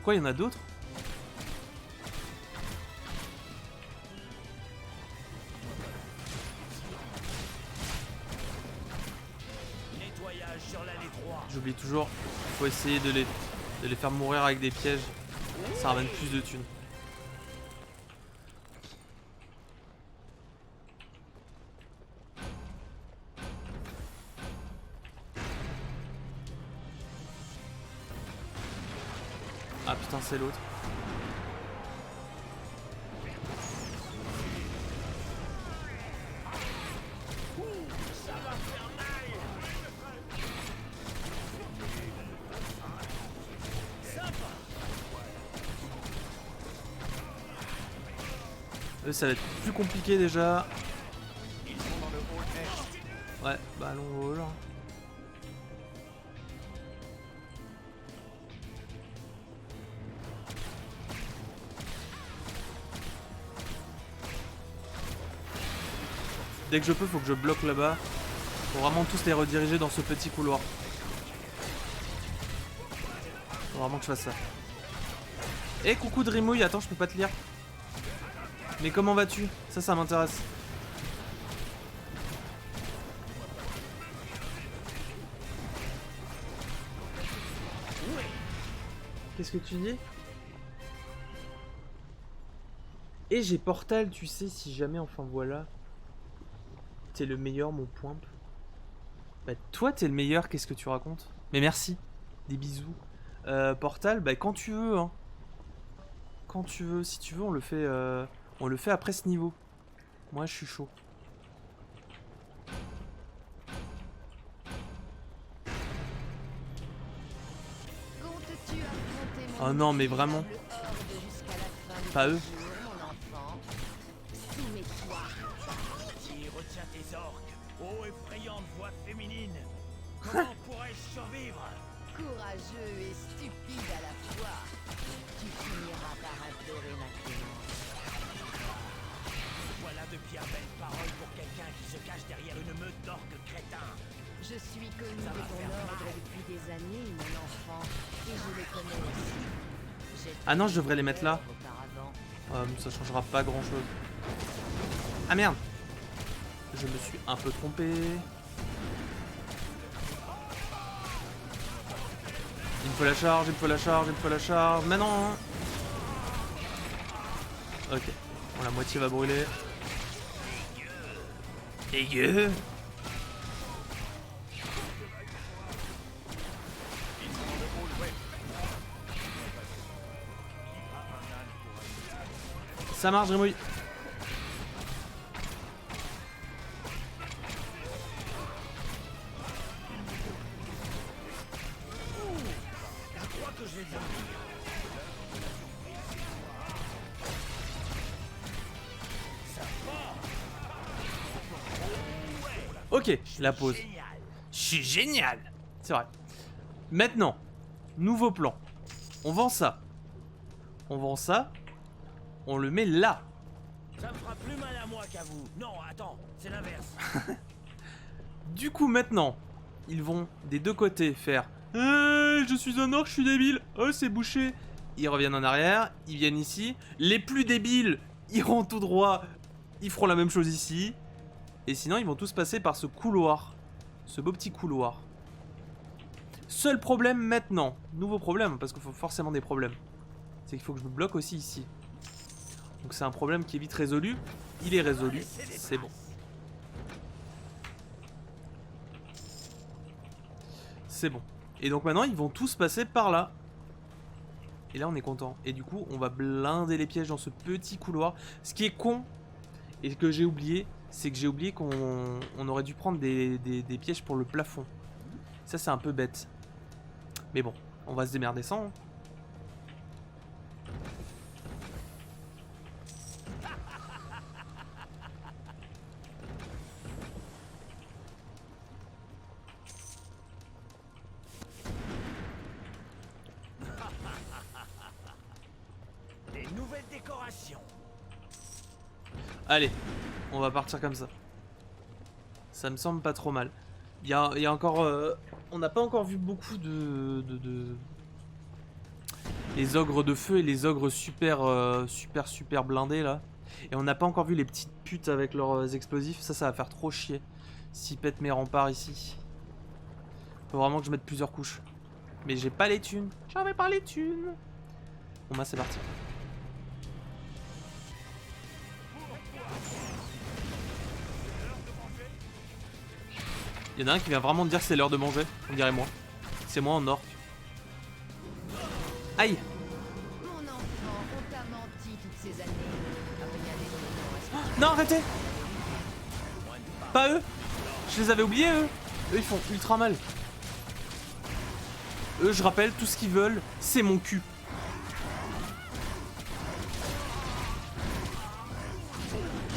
Quoi, il y en a d'autres?
Nettoyage sur l'allée 3.
J'oublie toujours, il faut essayer de les faire mourir avec des pièges. Ça ramène plus de thunes. Ah putain, c'est l'autre. Eux, ça va être plus compliqué déjà. Ouais, bah allons au hall. Dès que je peux, faut que je bloque là-bas. Faut vraiment tous les rediriger dans ce petit couloir. Faut vraiment que je fasse ça. Eh, coucou Drimouille, attends, je peux pas te lire. Mais comment vas-tu? Ça m'intéresse. Qu'est-ce que tu dis? Et j'ai Portal, tu sais, si jamais, enfin voilà. T'es le meilleur, mon poimpe. Bah, toi, t'es le meilleur, qu'est-ce que tu racontes? Mais merci. Des bisous. Portal, bah, quand tu veux, hein. Quand tu veux, si tu veux, on le fait après ce niveau. Moi, je suis chaud. Oh non, mais vraiment. Pas eux.
Qui retient tes orques, ô effrayante voix féminine. Comment pourrais-je survivre?
Courageux et stupide à la fois. Tu finiras par implorer ma clémence.
Voilà de bien belles paroles pour quelqu'un qui se cache derrière une meute d'orques crétins.
Je suis connu de ton ordre depuis des années, mon enfant, et je les connais aussi.
Ah non, je devrais les mettre là.
Auparavant.
Ça changera pas grand-chose. Ah merde! Je me suis un peu trompé. Il me faut la charge, il me faut la charge, il me faut la charge. Mais non! Ok. Bon, la moitié va brûler. Dégueu! Ça marche, Grimouille.
Je crois que je l'ai bien.
Ok, la pause.
Génial.
Je suis génial! C'est vrai. Maintenant, nouveau plan. On vend ça. On vend ça. On le met là.
Ça me fera plus mal à moi qu'à vous. Non, attends, c'est l'inverse.
Du coup, maintenant, ils vont des deux côtés faire je suis un orc, je suis débile. Oh, c'est bouché. Ils reviennent en arrière. Ils viennent ici. Les plus débiles iront tout droit. Ils feront la même chose ici. Et sinon, ils vont tous passer par ce couloir. Ce beau petit couloir. Seul problème maintenant. Nouveau problème, parce qu'il faut forcément des problèmes. C'est qu'il faut que je me bloque aussi ici. Donc c'est un problème qui est vite résolu. Il est résolu. C'est bon. C'est bon. Et donc maintenant ils vont tous passer par là. Et là on est content. Et du coup on va blinder les pièges dans ce petit couloir. Ce qui est con, et que j'ai oublié, c'est que j'ai oublié qu'on aurait dû prendre des pièges pour le plafond. Ça c'est un peu bête. Mais bon, on va se démerder sans. Hein.
Des nouvelles décorations.
Allez, on va partir comme ça. Ça me semble pas trop mal. Il y a encore... on n'a pas encore vu beaucoup les ogres de feu et les ogres super blindés là. Et on n'a pas encore vu les petites putes avec leurs explosifs. Ça va faire trop chier. S'ils pètent mes remparts ici. Faut vraiment que je mette plusieurs couches. Mais j'ai pas les thunes. J'avais pas les thunes. Bon bah c'est parti. Il y en a un qui vient vraiment de dire que c'est l'heure de manger. On dirait moi. C'est moi en orc. Aïe!
Mon enfant, on t'a menti toutes ces années. À regarder ton ignorance.
Non, arrêtez! Pas eux! Je les avais oubliés, eux! Eux, ils font ultra mal. Eux, je rappelle, tout ce qu'ils veulent, c'est mon cul.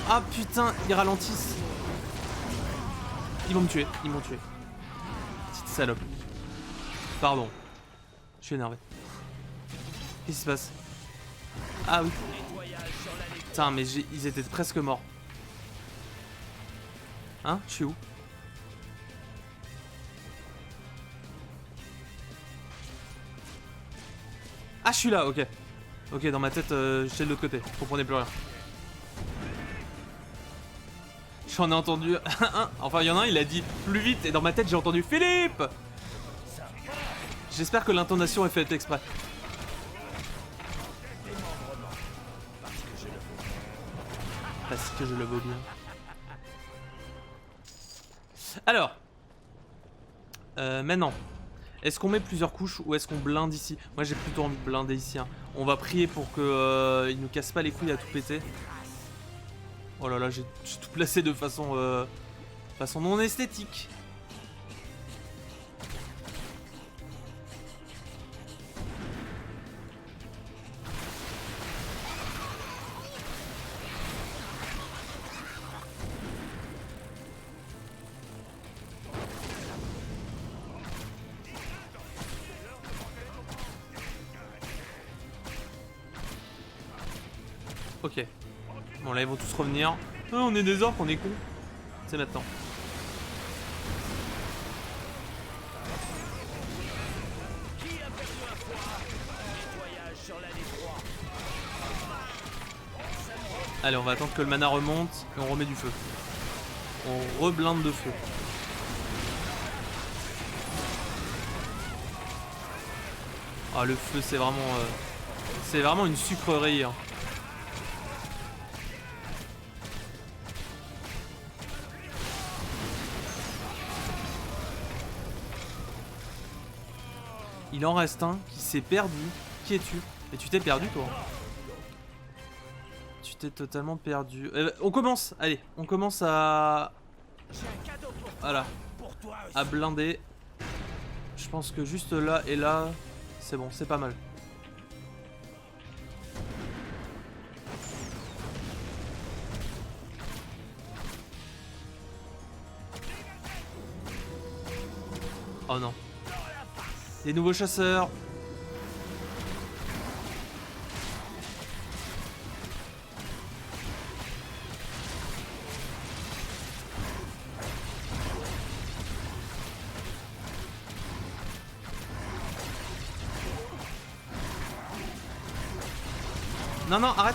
Ah putain, ils ralentissent. Ils vont me tuer, ils m'ont tué. Petite salope. Pardon. Je suis énervé. Qu'est-ce qui se passe? Ah oui. Putain, mais ils étaient presque morts. Hein? Je suis où? Ah, je suis là, ok. Ok, dans ma tête, j'étais de l'autre côté. Je comprenais plus rien. J'en ai entendu un. Enfin, il y en a un, il a dit plus vite. Et dans ma tête, j'ai entendu Philippe. J'espère que l'intonation est faite exprès. Parce que je le vaux bien. Alors. Maintenant. Est-ce qu'on met plusieurs couches ou est-ce qu'on blinde ici? Moi, j'ai plutôt envie de blinder ici. Hein. On va prier pour que il nous casse pas les couilles à tout péter. Oh là là, j'ai tout placé de façon non esthétique. Ok. Bon là ils vont tous revenir. Ah, on est des orques, on est cons. C'est maintenant. Allez, on va attendre que le mana remonte et on remet du feu. On reblinde de feu. Ah, le feu c'est vraiment une sucrerie. Hein. Il en reste un qui s'est perdu. Qui es-tu? Et tu t'es perdu toi? Tu t'es totalement perdu. On commence, allez, on commence à... Voilà. À blinder. Je pense que juste là et là, c'est bon, c'est pas mal. Oh non. Des nouveaux chasseurs. Non, non, arrête.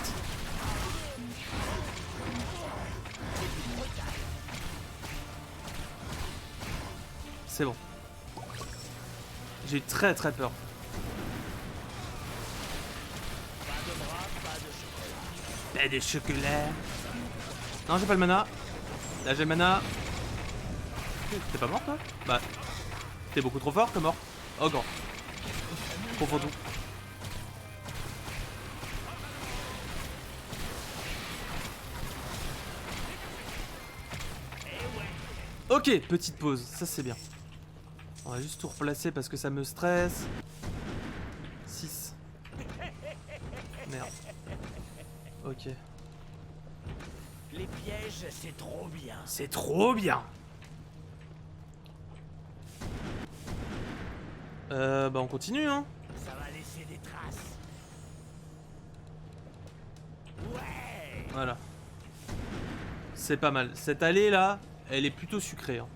C'est bon. J'ai eu très peur. Pas de chocolat. Non, j'ai pas le mana. Là, j'ai le mana. T'es pas mort, toi? Bah, t'es beaucoup trop fort que mort. Ogre. Confonds tout. Ok, petite pause, ça c'est bien. On va juste tout replacer parce que ça me stresse. 6. Merde. Ok.
Les pièges, c'est trop bien.
C'est trop bien. Bah on continue hein.
Ça va laisser des traces. Ouais.
Voilà. C'est pas mal. Cette allée là, elle est plutôt sucrée hein.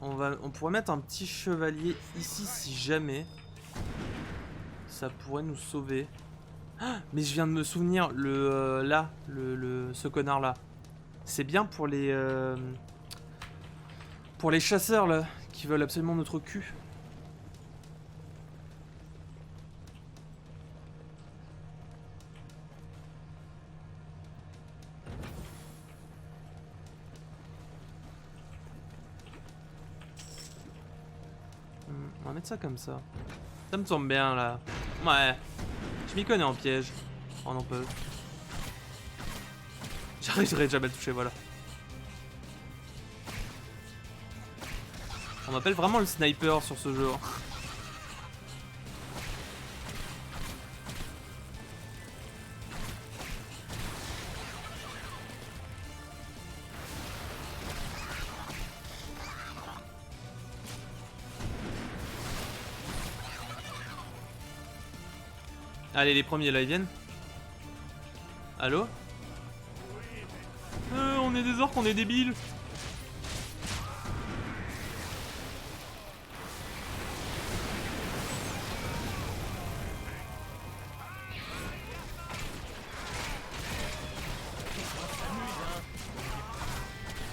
On pourrait mettre un petit chevalier ici si jamais. Ça pourrait nous sauver. Ah, mais je viens de me souvenir, ce connard là. C'est bien pour les chasseurs là, qui veulent absolument notre cul. On va mettre ça comme ça. Ça me semble bien là. Ouais. Je m'y connais en piège. Oh non peu. J'arriverai jamais à le toucher, voilà. On m'appelle vraiment le sniper sur ce jeu. Allez, les premiers là, ils viennent. Allô? On est des orques, on est débiles.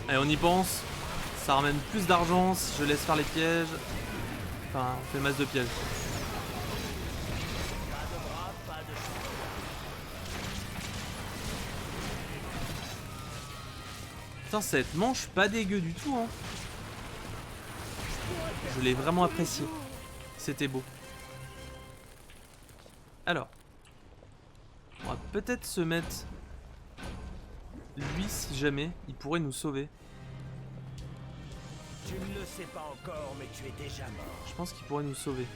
Allez, on y pense. Ça ramène plus d'argent si je laisse faire les pièges. Enfin, on fait masse de pièges. Putain, cette manche, pas dégueu du tout, hein. Je l'ai vraiment apprécié. C'était beau. Alors. On va peut-être se mettre... Lui, si jamais, il pourrait nous sauver.
Tu ne le sais pas encore, mais tu es déjà mort.
Je pense qu'il pourrait nous sauver.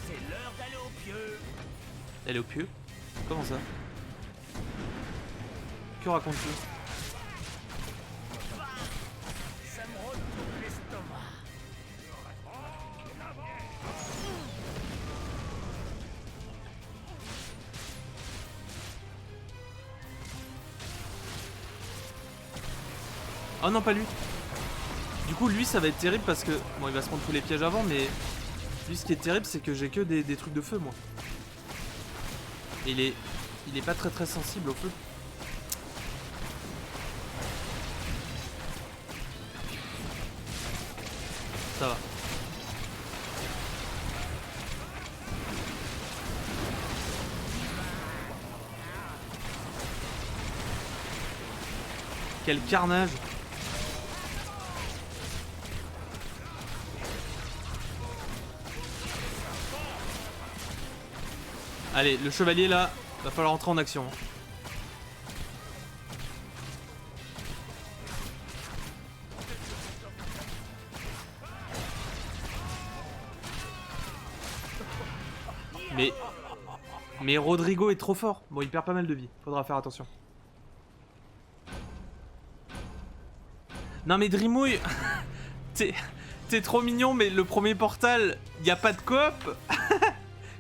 C'est l'heure d'aller au pieu.
Elle est au pieu? Comment ça? Que racontes-tu?
Ça me retourne l'estomac.
Oh non, pas lui. Du coup, lui, ça va être terrible parce que... Bon, il va se prendre tous les pièges avant, mais... Lui, ce qui est terrible, c'est que j'ai que des trucs de feu, moi. Et il est pas très sensible au feu. Ça va. Quel carnage. Allez, le chevalier là, va falloir entrer en action. Mais Rodrigo est trop fort. Bon, il perd pas mal de vie. Faudra faire attention. Non mais Dreamouille, t'es trop mignon, mais le premier portal, y a pas de coop.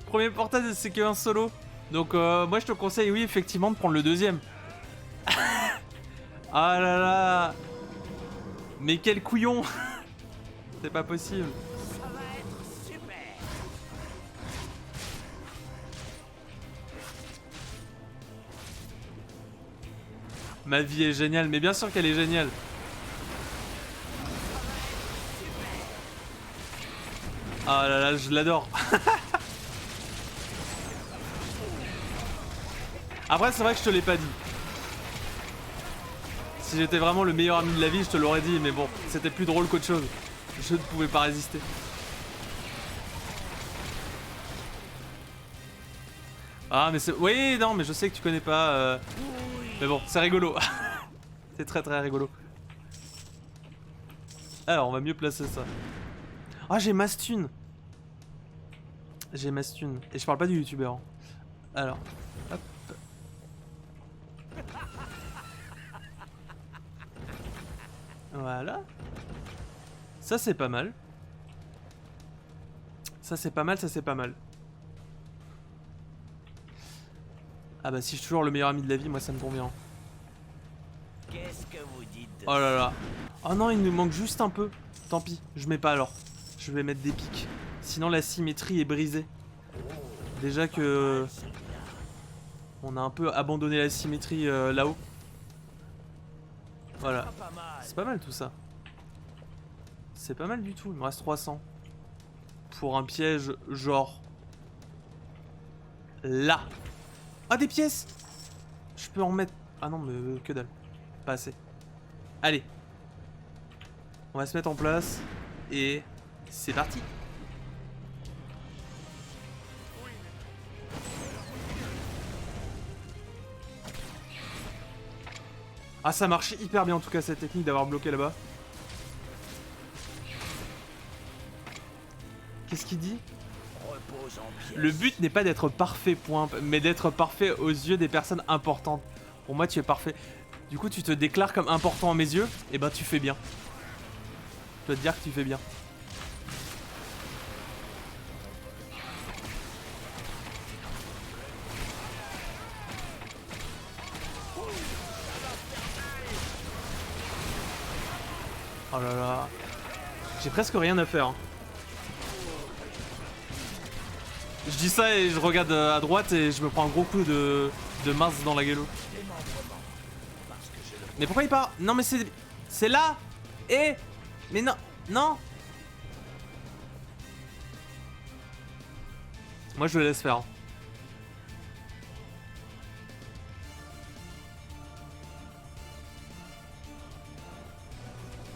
Premier portal, c'est qu'un solo. Donc moi je te conseille, oui, effectivement, de prendre le deuxième. Ah là là. Mais quel couillon. C'est pas possible.
Ça va être super.
Ma vie est géniale, mais bien sûr qu'elle est géniale. Ah là là, je l'adore. Après, c'est vrai que je te l'ai pas dit. Si j'étais vraiment le meilleur ami de la vie, je te l'aurais dit, mais bon, c'était plus drôle qu'autre chose. Je ne pouvais pas résister. Ah, mais c'est... Oui, non, mais je sais que tu connais pas... Mais bon, c'est rigolo. C'est très très rigolo. Alors, on va mieux placer ça. Ah, j'ai ma stun. J'ai ma stun. Et je parle pas du youtubeur. Alors, hop. Voilà. Ça c'est pas mal. Ça c'est pas mal, ça c'est pas mal. Ah bah si je suis toujours le meilleur ami de la vie, moi ça me convient.
Qu'est-ce que vous dites de
Oh là là. Oh non, il nous manque juste un peu. Tant pis, je mets pas alors. Je vais mettre des pics. Sinon la symétrie est brisée. Déjà que... On a un peu abandonné la symétrie là-haut. Voilà.
pas mal.
C'est pas mal tout ça. C'est pas mal du tout, il me reste 300. Pour un piège genre... Là. Ah, des pièces. Je peux en mettre... Ah non, mais que dalle. Pas assez. Allez. On va se mettre en place. Et... c'est parti. Ah, ça marche hyper bien en tout cas cette technique d'avoir bloqué là-bas. Qu'est-ce qu'il dit?
Repose en pièces.
Le but n'est pas d'être parfait, point, mais d'être parfait aux yeux des personnes importantes. Pour moi, tu es parfait. Du coup, tu te déclares comme important à mes yeux, et ben tu fais bien. Je dois te dire que tu fais bien. Oh là là. J'ai presque rien à faire. Hein. Je dis ça et je regarde à droite et je me prends un gros coup de mince dans la gueule. Mais pourquoi il part? Non mais c'est là. Eh. Mais non. Non. Moi je le laisse faire.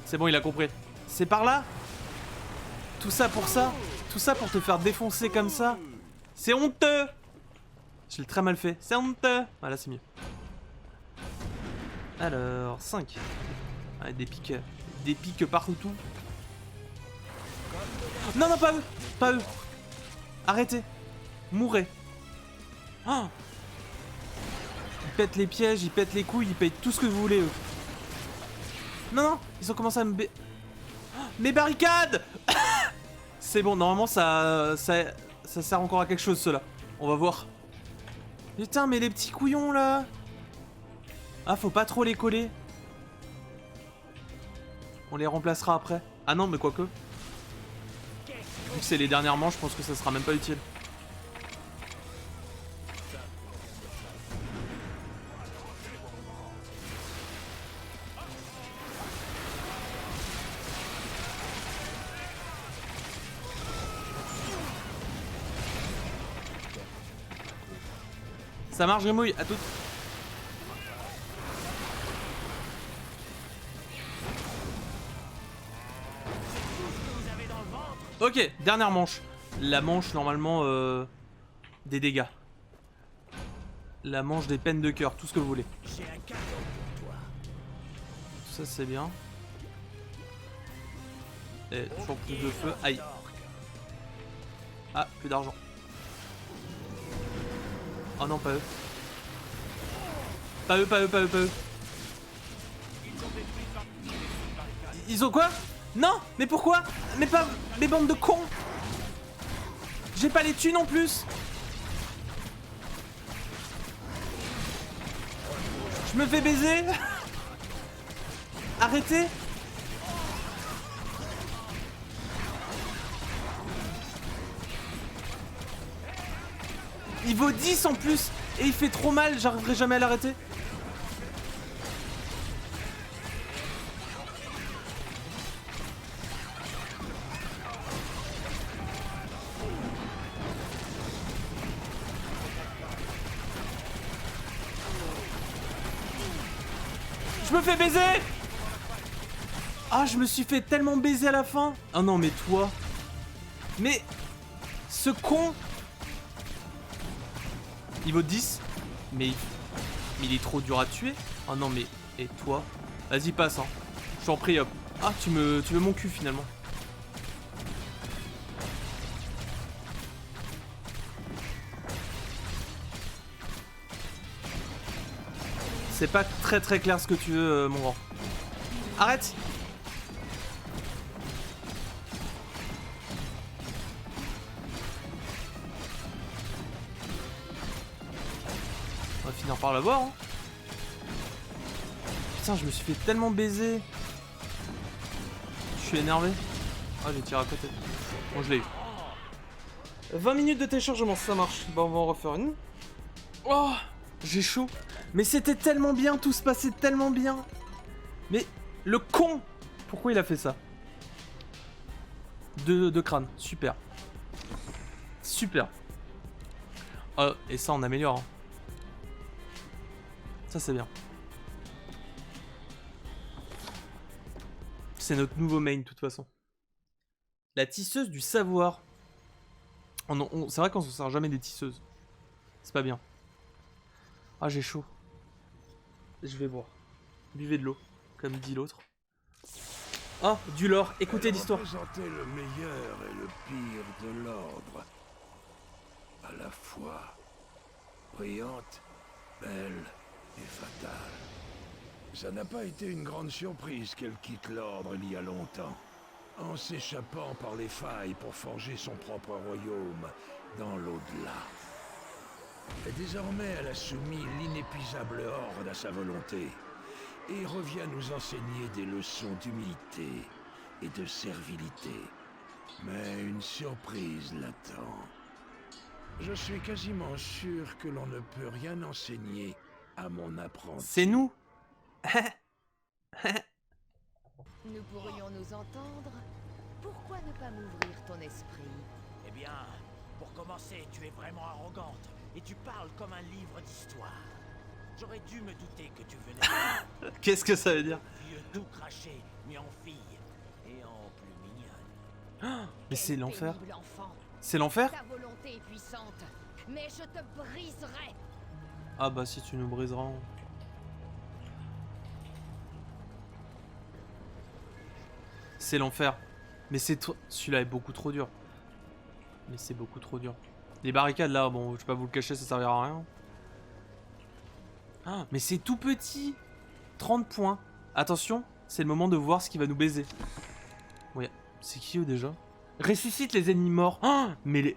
C'est bon, il a compris. C'est par là? Tout ça pour ça? Tout ça pour te faire défoncer comme ça? C'est honteux! Je l'ai très mal fait. C'est honteux! Voilà, c'est mieux. Alors, 5. Ah, des pics partout. Non, non, pas eux! Pas eux! Arrêtez! Mourrez! Oh, ils pètent les pièges, ils pètent les couilles, ils pètent tout ce que vous voulez, eux. Non, non! Ils ont commencé à me... Mes barricades! C'est bon, normalement ça sert encore à quelque chose, cela. On va voir. Putain, mais les petits couillons là. Ah, faut pas trop les coller. On les remplacera après. Ah non, mais quoique. Vu que c'est les dernières manches, je pense que ça sera même pas utile. Ça marche, Grimouille, à toutes. Ok, dernière manche. La manche, normalement, des dégâts. La manche des peines de cœur, tout ce que vous voulez.
J'ai un cadeau pour toi.
Tout ça, c'est bien. Et toujours plus de feu. Aïe. Ah, plus d'argent. Oh non, pas eux. Pas eux, pas eux, pas eux, pas eux. Ils ont quoi? Non, mais pourquoi? Mais pas... Mais bande de cons. J'ai pas les thunes en plus. Je me fais baiser. Arrêtez. Il vaut 10 en plus. Et il fait trop mal, j'arriverai jamais à l'arrêter. Je me fais baiser! Ah, je me suis fait tellement baiser à la fin! Ah non, mais toi... Mais... Ce con... Il vaut 10? Mais il est trop dur à tuer. Ah non, mais... Et toi? Vas-y, passe, hein. Je t'en prie, hop. Ah, tu veux mon cul, finalement. C'est pas très très clair ce que tu veux, mon grand. Arrête! On va finir par l'avoir, hein. Putain, je me suis fait tellement baiser. Je suis énervé. Ah, j'ai tiré à côté. Bon, je l'ai eu. 20 minutes de téléchargement, ça marche. Bah, on va en refaire une. Oh, j'ai chaud. Mais c'était tellement bien, tout se passait tellement bien. Mais le con! Pourquoi il a fait ça? De crâne, super. Super. Et ça, on améliore. Hein. Ça, c'est bien. C'est notre nouveau main, de toute façon. La tisseuse du savoir. C'est vrai qu'on s'en sert jamais des tisseuses. C'est pas bien. Ah, j'ai chaud. Je vais boire. Buvez de l'eau, comme dit l'autre. Ah, du lore. Écoutez l'histoire.
Représenter le meilleur et le pire de l'ordre. À la fois. Brillante, belle et fatale. Ça n'a pas été une grande surprise qu'elle quitte l'ordre il y a longtemps, en s'échappant par les failles pour forger son propre royaume dans l'au-delà. Et désormais, elle a soumis l'inépuisable horde à sa volonté, et revient nous enseigner des leçons d'humilité et de servilité. Mais une surprise l'attend. Je suis quasiment sûr que l'on ne peut rien enseigner à mon apprenti.
C'est nous.
Nous pourrions nous entendre. Pourquoi ne pas m'ouvrir ton esprit?
Eh bien, pour commencer, tu es vraiment arrogante et tu parles comme un livre d'histoire. J'aurais dû me douter que tu venais
Qu'est-ce que ça veut dire?
vieux tout craché, mais en fille et en plus mignonne.
Mais c'est
Quel
l'enfer.
pénible enfant.
C'est l'enfer?
Ta volonté est puissante, mais je te briserai.
Ah bah si tu nous briseras. C'est l'enfer. Mais c'est trop... Celui-là est beaucoup trop dur. Mais c'est beaucoup trop dur. Les barricades là, bon, je vais pas vous le cacher, ça servira à rien. Ah, mais c'est tout petit. 30 points. Attention, c'est le moment de voir ce qui va nous baiser. Ouais, c'est qui eux déjà? Ressuscite les ennemis morts. Oh, mais les...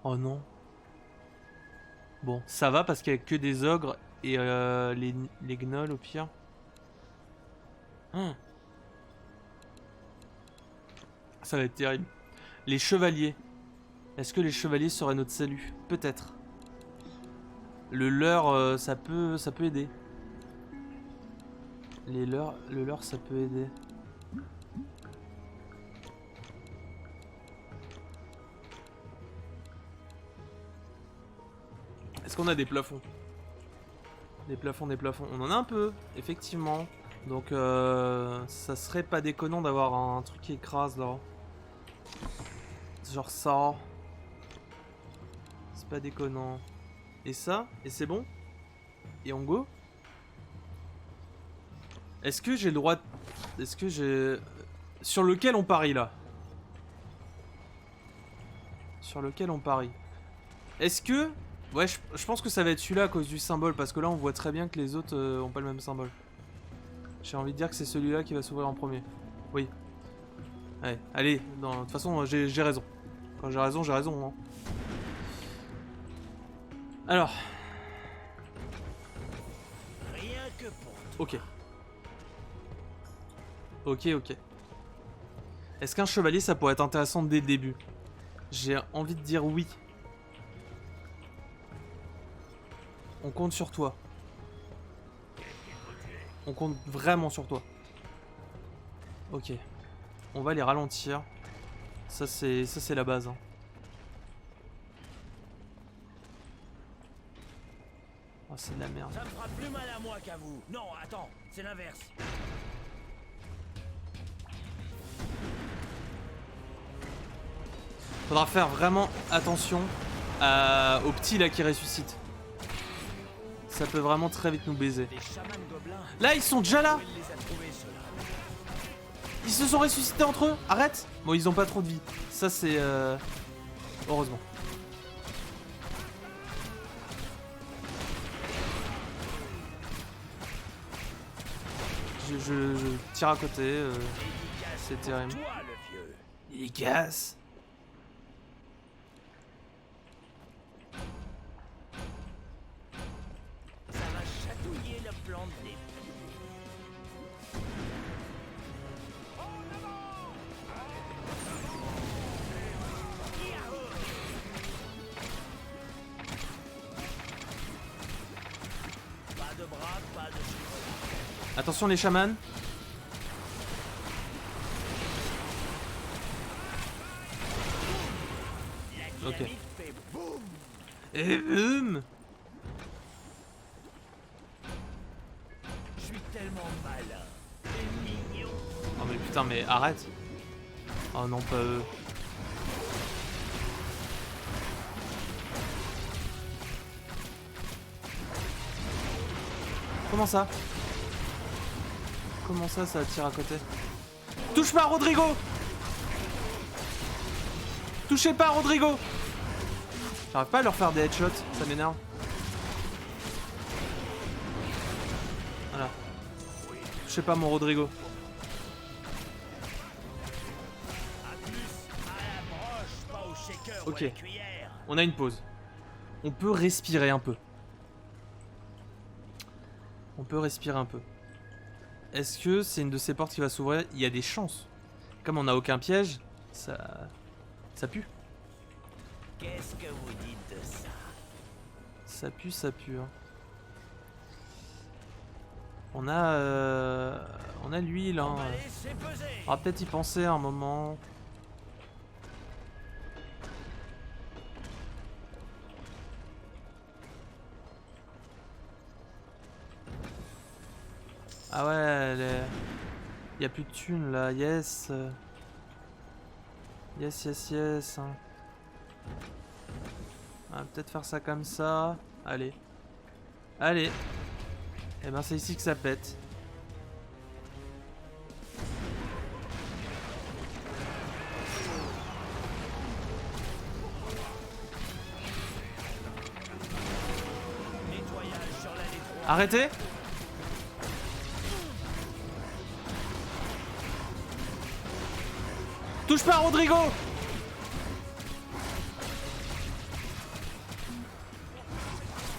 Oh non. Bon, ça va parce qu'il y a que des ogres et les gnolls au pire. Oh. Ça va être terrible. Les chevaliers. Est-ce que les chevaliers seraient notre salut? Peut-être. Le leurre, ça peut aider. Le leurre, ça peut aider. Est-ce qu'on a des plafonds? Des plafonds. On en a un peu, effectivement. Donc, ça serait pas déconnant d'avoir un truc qui écrase là. Genre ça. C'est pas déconnant. Et ça? Et c'est bon? Et on go? Est-ce que j'ai le droit... Est-ce que j'ai... Sur lequel on parie là? Sur lequel on parie? Est-ce que... Ouais, je pense que ça va être celui-là à cause du symbole. Parce que là, on voit très bien que les autres ont pas le même symbole. J'ai envie de dire que c'est celui-là qui va s'ouvrir en premier. Oui. Ouais, allez, de toute façon, j'ai raison. Quand j'ai raison, j'ai raison. Hein. Alors.
Rien que pour toi.
Ok. Ok. Est-ce qu'un chevalier, ça pourrait être intéressant dès le début? J'ai envie de dire oui. On compte sur toi. On compte vraiment sur toi. Ok. On va les ralentir. Ça c'est la base. Hein. Ah, c'est de la merde.
Ça me fera plus mal à moi qu'à vous. Non, attends, c'est l'inverse.
Faudra faire vraiment attention au petit là qui ressuscite. Ça peut vraiment très vite nous baiser.
Les chamans gobelins,
Là, ils sont déjà là.
il les a trouvés ceux-là.
Ils se sont ressuscités entre eux. Arrête. Bon, ils ont pas trop de vie. Ça, c'est... heureusement. Je tire à côté. C'est terrible.
Toi, le vieux.
Il casse.
Ça va chatouiller le plan de début. Pas de bras, pas de cheveux.
Attention les chamans.
La
Ok.
dynamite fait boum.
Et boum.
Je suis tellement malin et mignon.
Oh mais putain, mais arrête. Oh non, pas eux. Comment ça? Comment ça tire à côté? Touche pas, Rodrigo! Touchez pas, Rodrigo! J'arrive pas à leur faire des headshots, ça m'énerve. Voilà. Touchez pas mon Rodrigo.
À plus, à la broche, pas au shaker
Ok.
ou à la cuillère.
On a une pause. On peut respirer un peu. On peut respirer un peu. Est-ce que c'est une de ces portes qui va s'ouvrir? Il y a des chances. Comme on n'a aucun piège, ça pue.
Qu'est-ce que vous dites de ça?
Ça pue. Hein. On a l'huile. Hein.
Allez, c'est pesé.
On va peut-être y penser à un moment. Ah ouais, il y a plus de thunes là, yes. Yes. Hein. On va peut-être faire ça comme ça. Allez. Et ben c'est ici que ça pète.
Nettoyage sur la détroit.
Arrêtez. Touche pas, Rodrigo.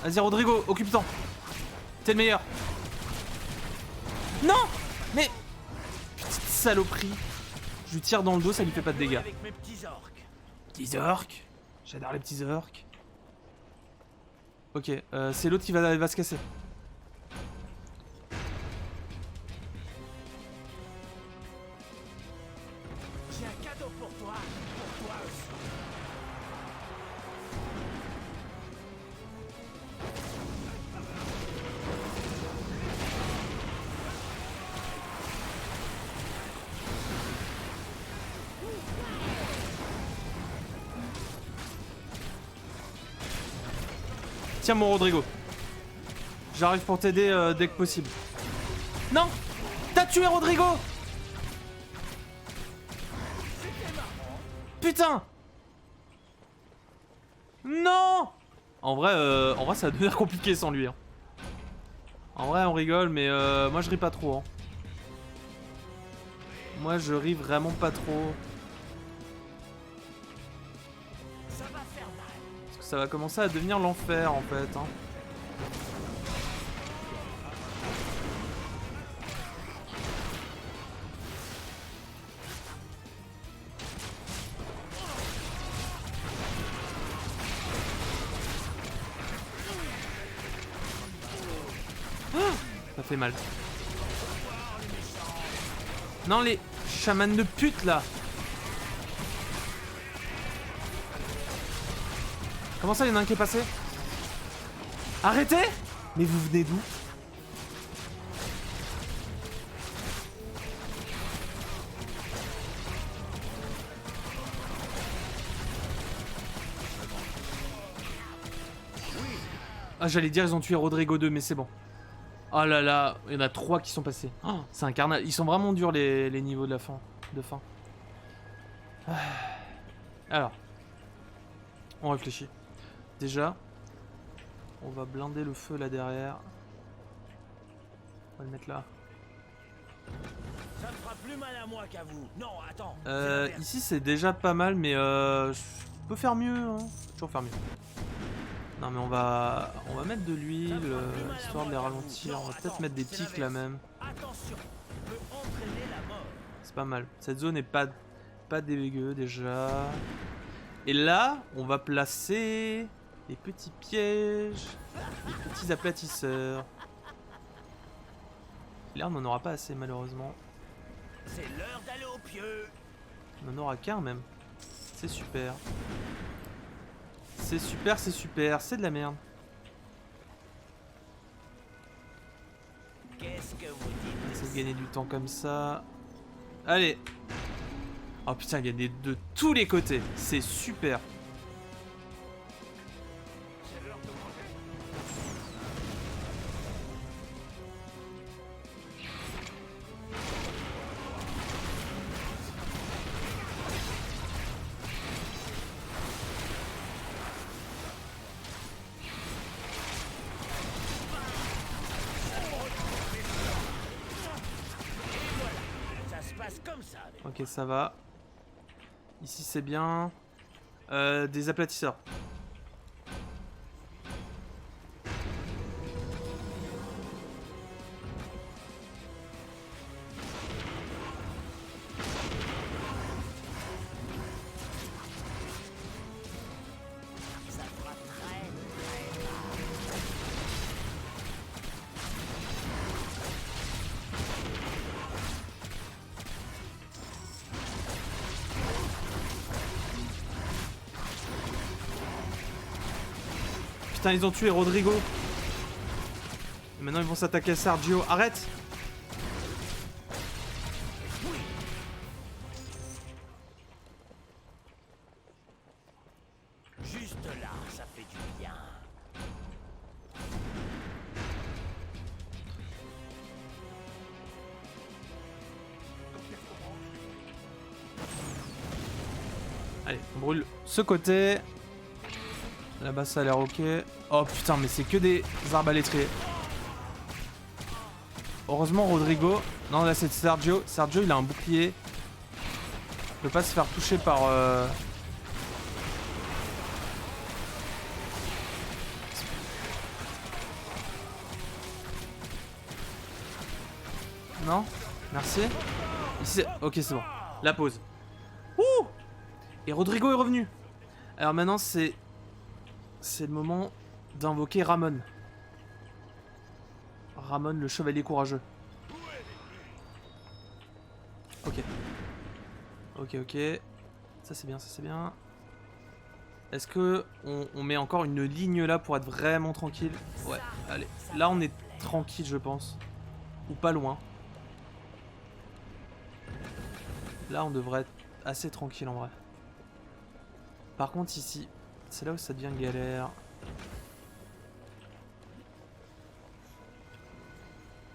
Vas-y, Rodrigo, occupe-t'en. T'es le meilleur. Non. Mais... Petite saloperie. Je lui tire dans le dos, ça lui fait pas de dégâts.
Avec mes petits orques.
Petits orques. J'adore les petits orques. Ok, c'est l'autre qui va se casser.
J'ai un cadeau pour toi aussi.
Tiens mon Rodrigo. J'arrive pour t'aider dès que possible. Non. T'as tué Rodrigo. Putain. Non. En vrai ça va devenir compliqué sans lui. Hein. En vrai on rigole mais moi je ris pas trop. Hein. Moi je ris vraiment pas trop.
Ça va faire mal.
Parce que ça va commencer à devenir l'enfer en fait. Hein. Ça fait mal. Non, les chamans de pute là. Comment ça, il y en a un qui est passé? Arrêtez! Mais vous venez d'où? Ah, j'allais dire ils ont tué Rodrigo 2, mais c'est bon. Oh là là, il y en a 3 qui sont passés. Oh, c'est un carnage. Ils sont vraiment durs les niveaux de la fin. Ah. Alors, on réfléchit. Déjà, on va blinder le feu là derrière. On va le mettre là.
Ça me fera plus mal à moi qu'à vous. Non, attends.
Ici c'est déjà pas mal, mais je peux faire mieux. Hein. Je peux toujours faire mieux. Non mais on va mettre de l'huile, histoire de les ralentir. On va peut-être mettre des tics là même.
Attention, peut entraîner la mort.
C'est pas mal. Cette zone est pas dégueu déjà. Et là, on va placer des petits pièges, des petits aplatisseurs. Là, on n'en aura pas assez malheureusement.
C'est l'heure d'aller au pieu.
On en aura qu'un même. C'est super. C'est super, c'est super. C'est de la merde.
Qu'est-ce que vous dites?
On essaie de gagner du temps comme ça. Allez. Oh putain, il y a de tous les côtés. C'est super.
C'est l'heure de manger. Ça se passe comme ça.
Ok, ça va. Ici, c'est bien. Des aplatisseurs.
Ça fera très.
Putain, ils ont tué Rodrigo. Et maintenant, ils vont s'attaquer à Sergio. Arrête!
Juste là, ça fait du bien.
Allez, on brûle ce côté. Là-bas, ça a l'air ok. Oh putain, mais c'est que des arbalétriers. Heureusement, Rodrigo... Non, là, c'est Sergio. Sergio, il a un bouclier. Il peut pas se faire toucher par... Non? Merci. Ici, ok, c'est bon. La pause. Ouh! Et Rodrigo est revenu. Alors maintenant, c'est le moment d'invoquer Ramon. Ramon, le chevalier courageux. Ok. Ok, ok. Ça c'est bien, ça c'est bien. Est-ce que on met encore une ligne là pour être vraiment tranquille? Ouais, allez. Là on est tranquille je pense. Ou pas loin. Là on devrait être assez tranquille en vrai. Par contre ici, c'est là où ça devient galère.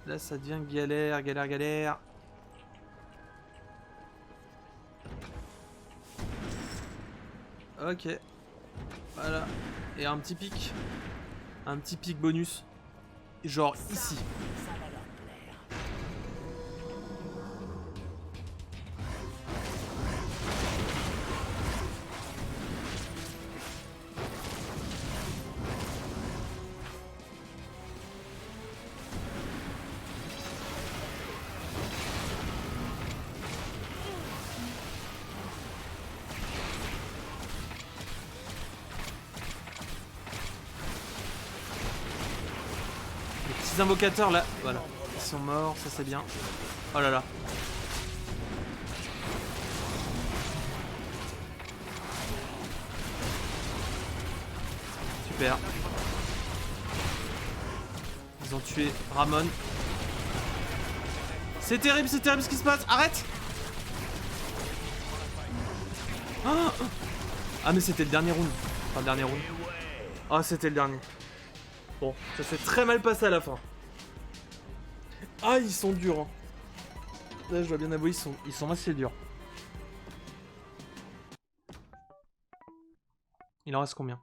Là ça devient galère, galère, galère. Ok. Voilà. Et un petit pic. Un petit pic bonus. Genre ici.
Ça va leur plaire.
Les petits invocateurs là. Voilà. Ils sont morts, ça c'est bien. Oh là là. Super. Ils ont tué Ramon. C'est terrible ce qui se passe. Arrête. Ah mais c'était le dernier round. Enfin, dernier round. Ah, c'était le dernier. Bon, ça s'est très mal passé à la fin. Ah, ils sont durs. Hein. Là, je dois bien avouer, ils sont assez durs. Il en reste combien?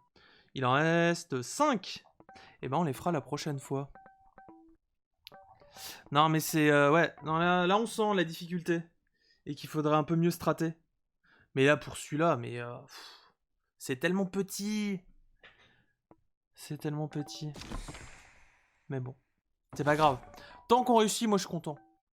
Il en reste 5. Et ben, on les fera la prochaine fois. Non, mais c'est... ouais, non, là, on sent la difficulté. Et qu'il faudrait un peu mieux strater. Mais là, pour celui-là, mais... c'est tellement petit. C'est tellement petit. Mais bon. C'est pas grave. Tant qu'on réussit, moi, je suis content.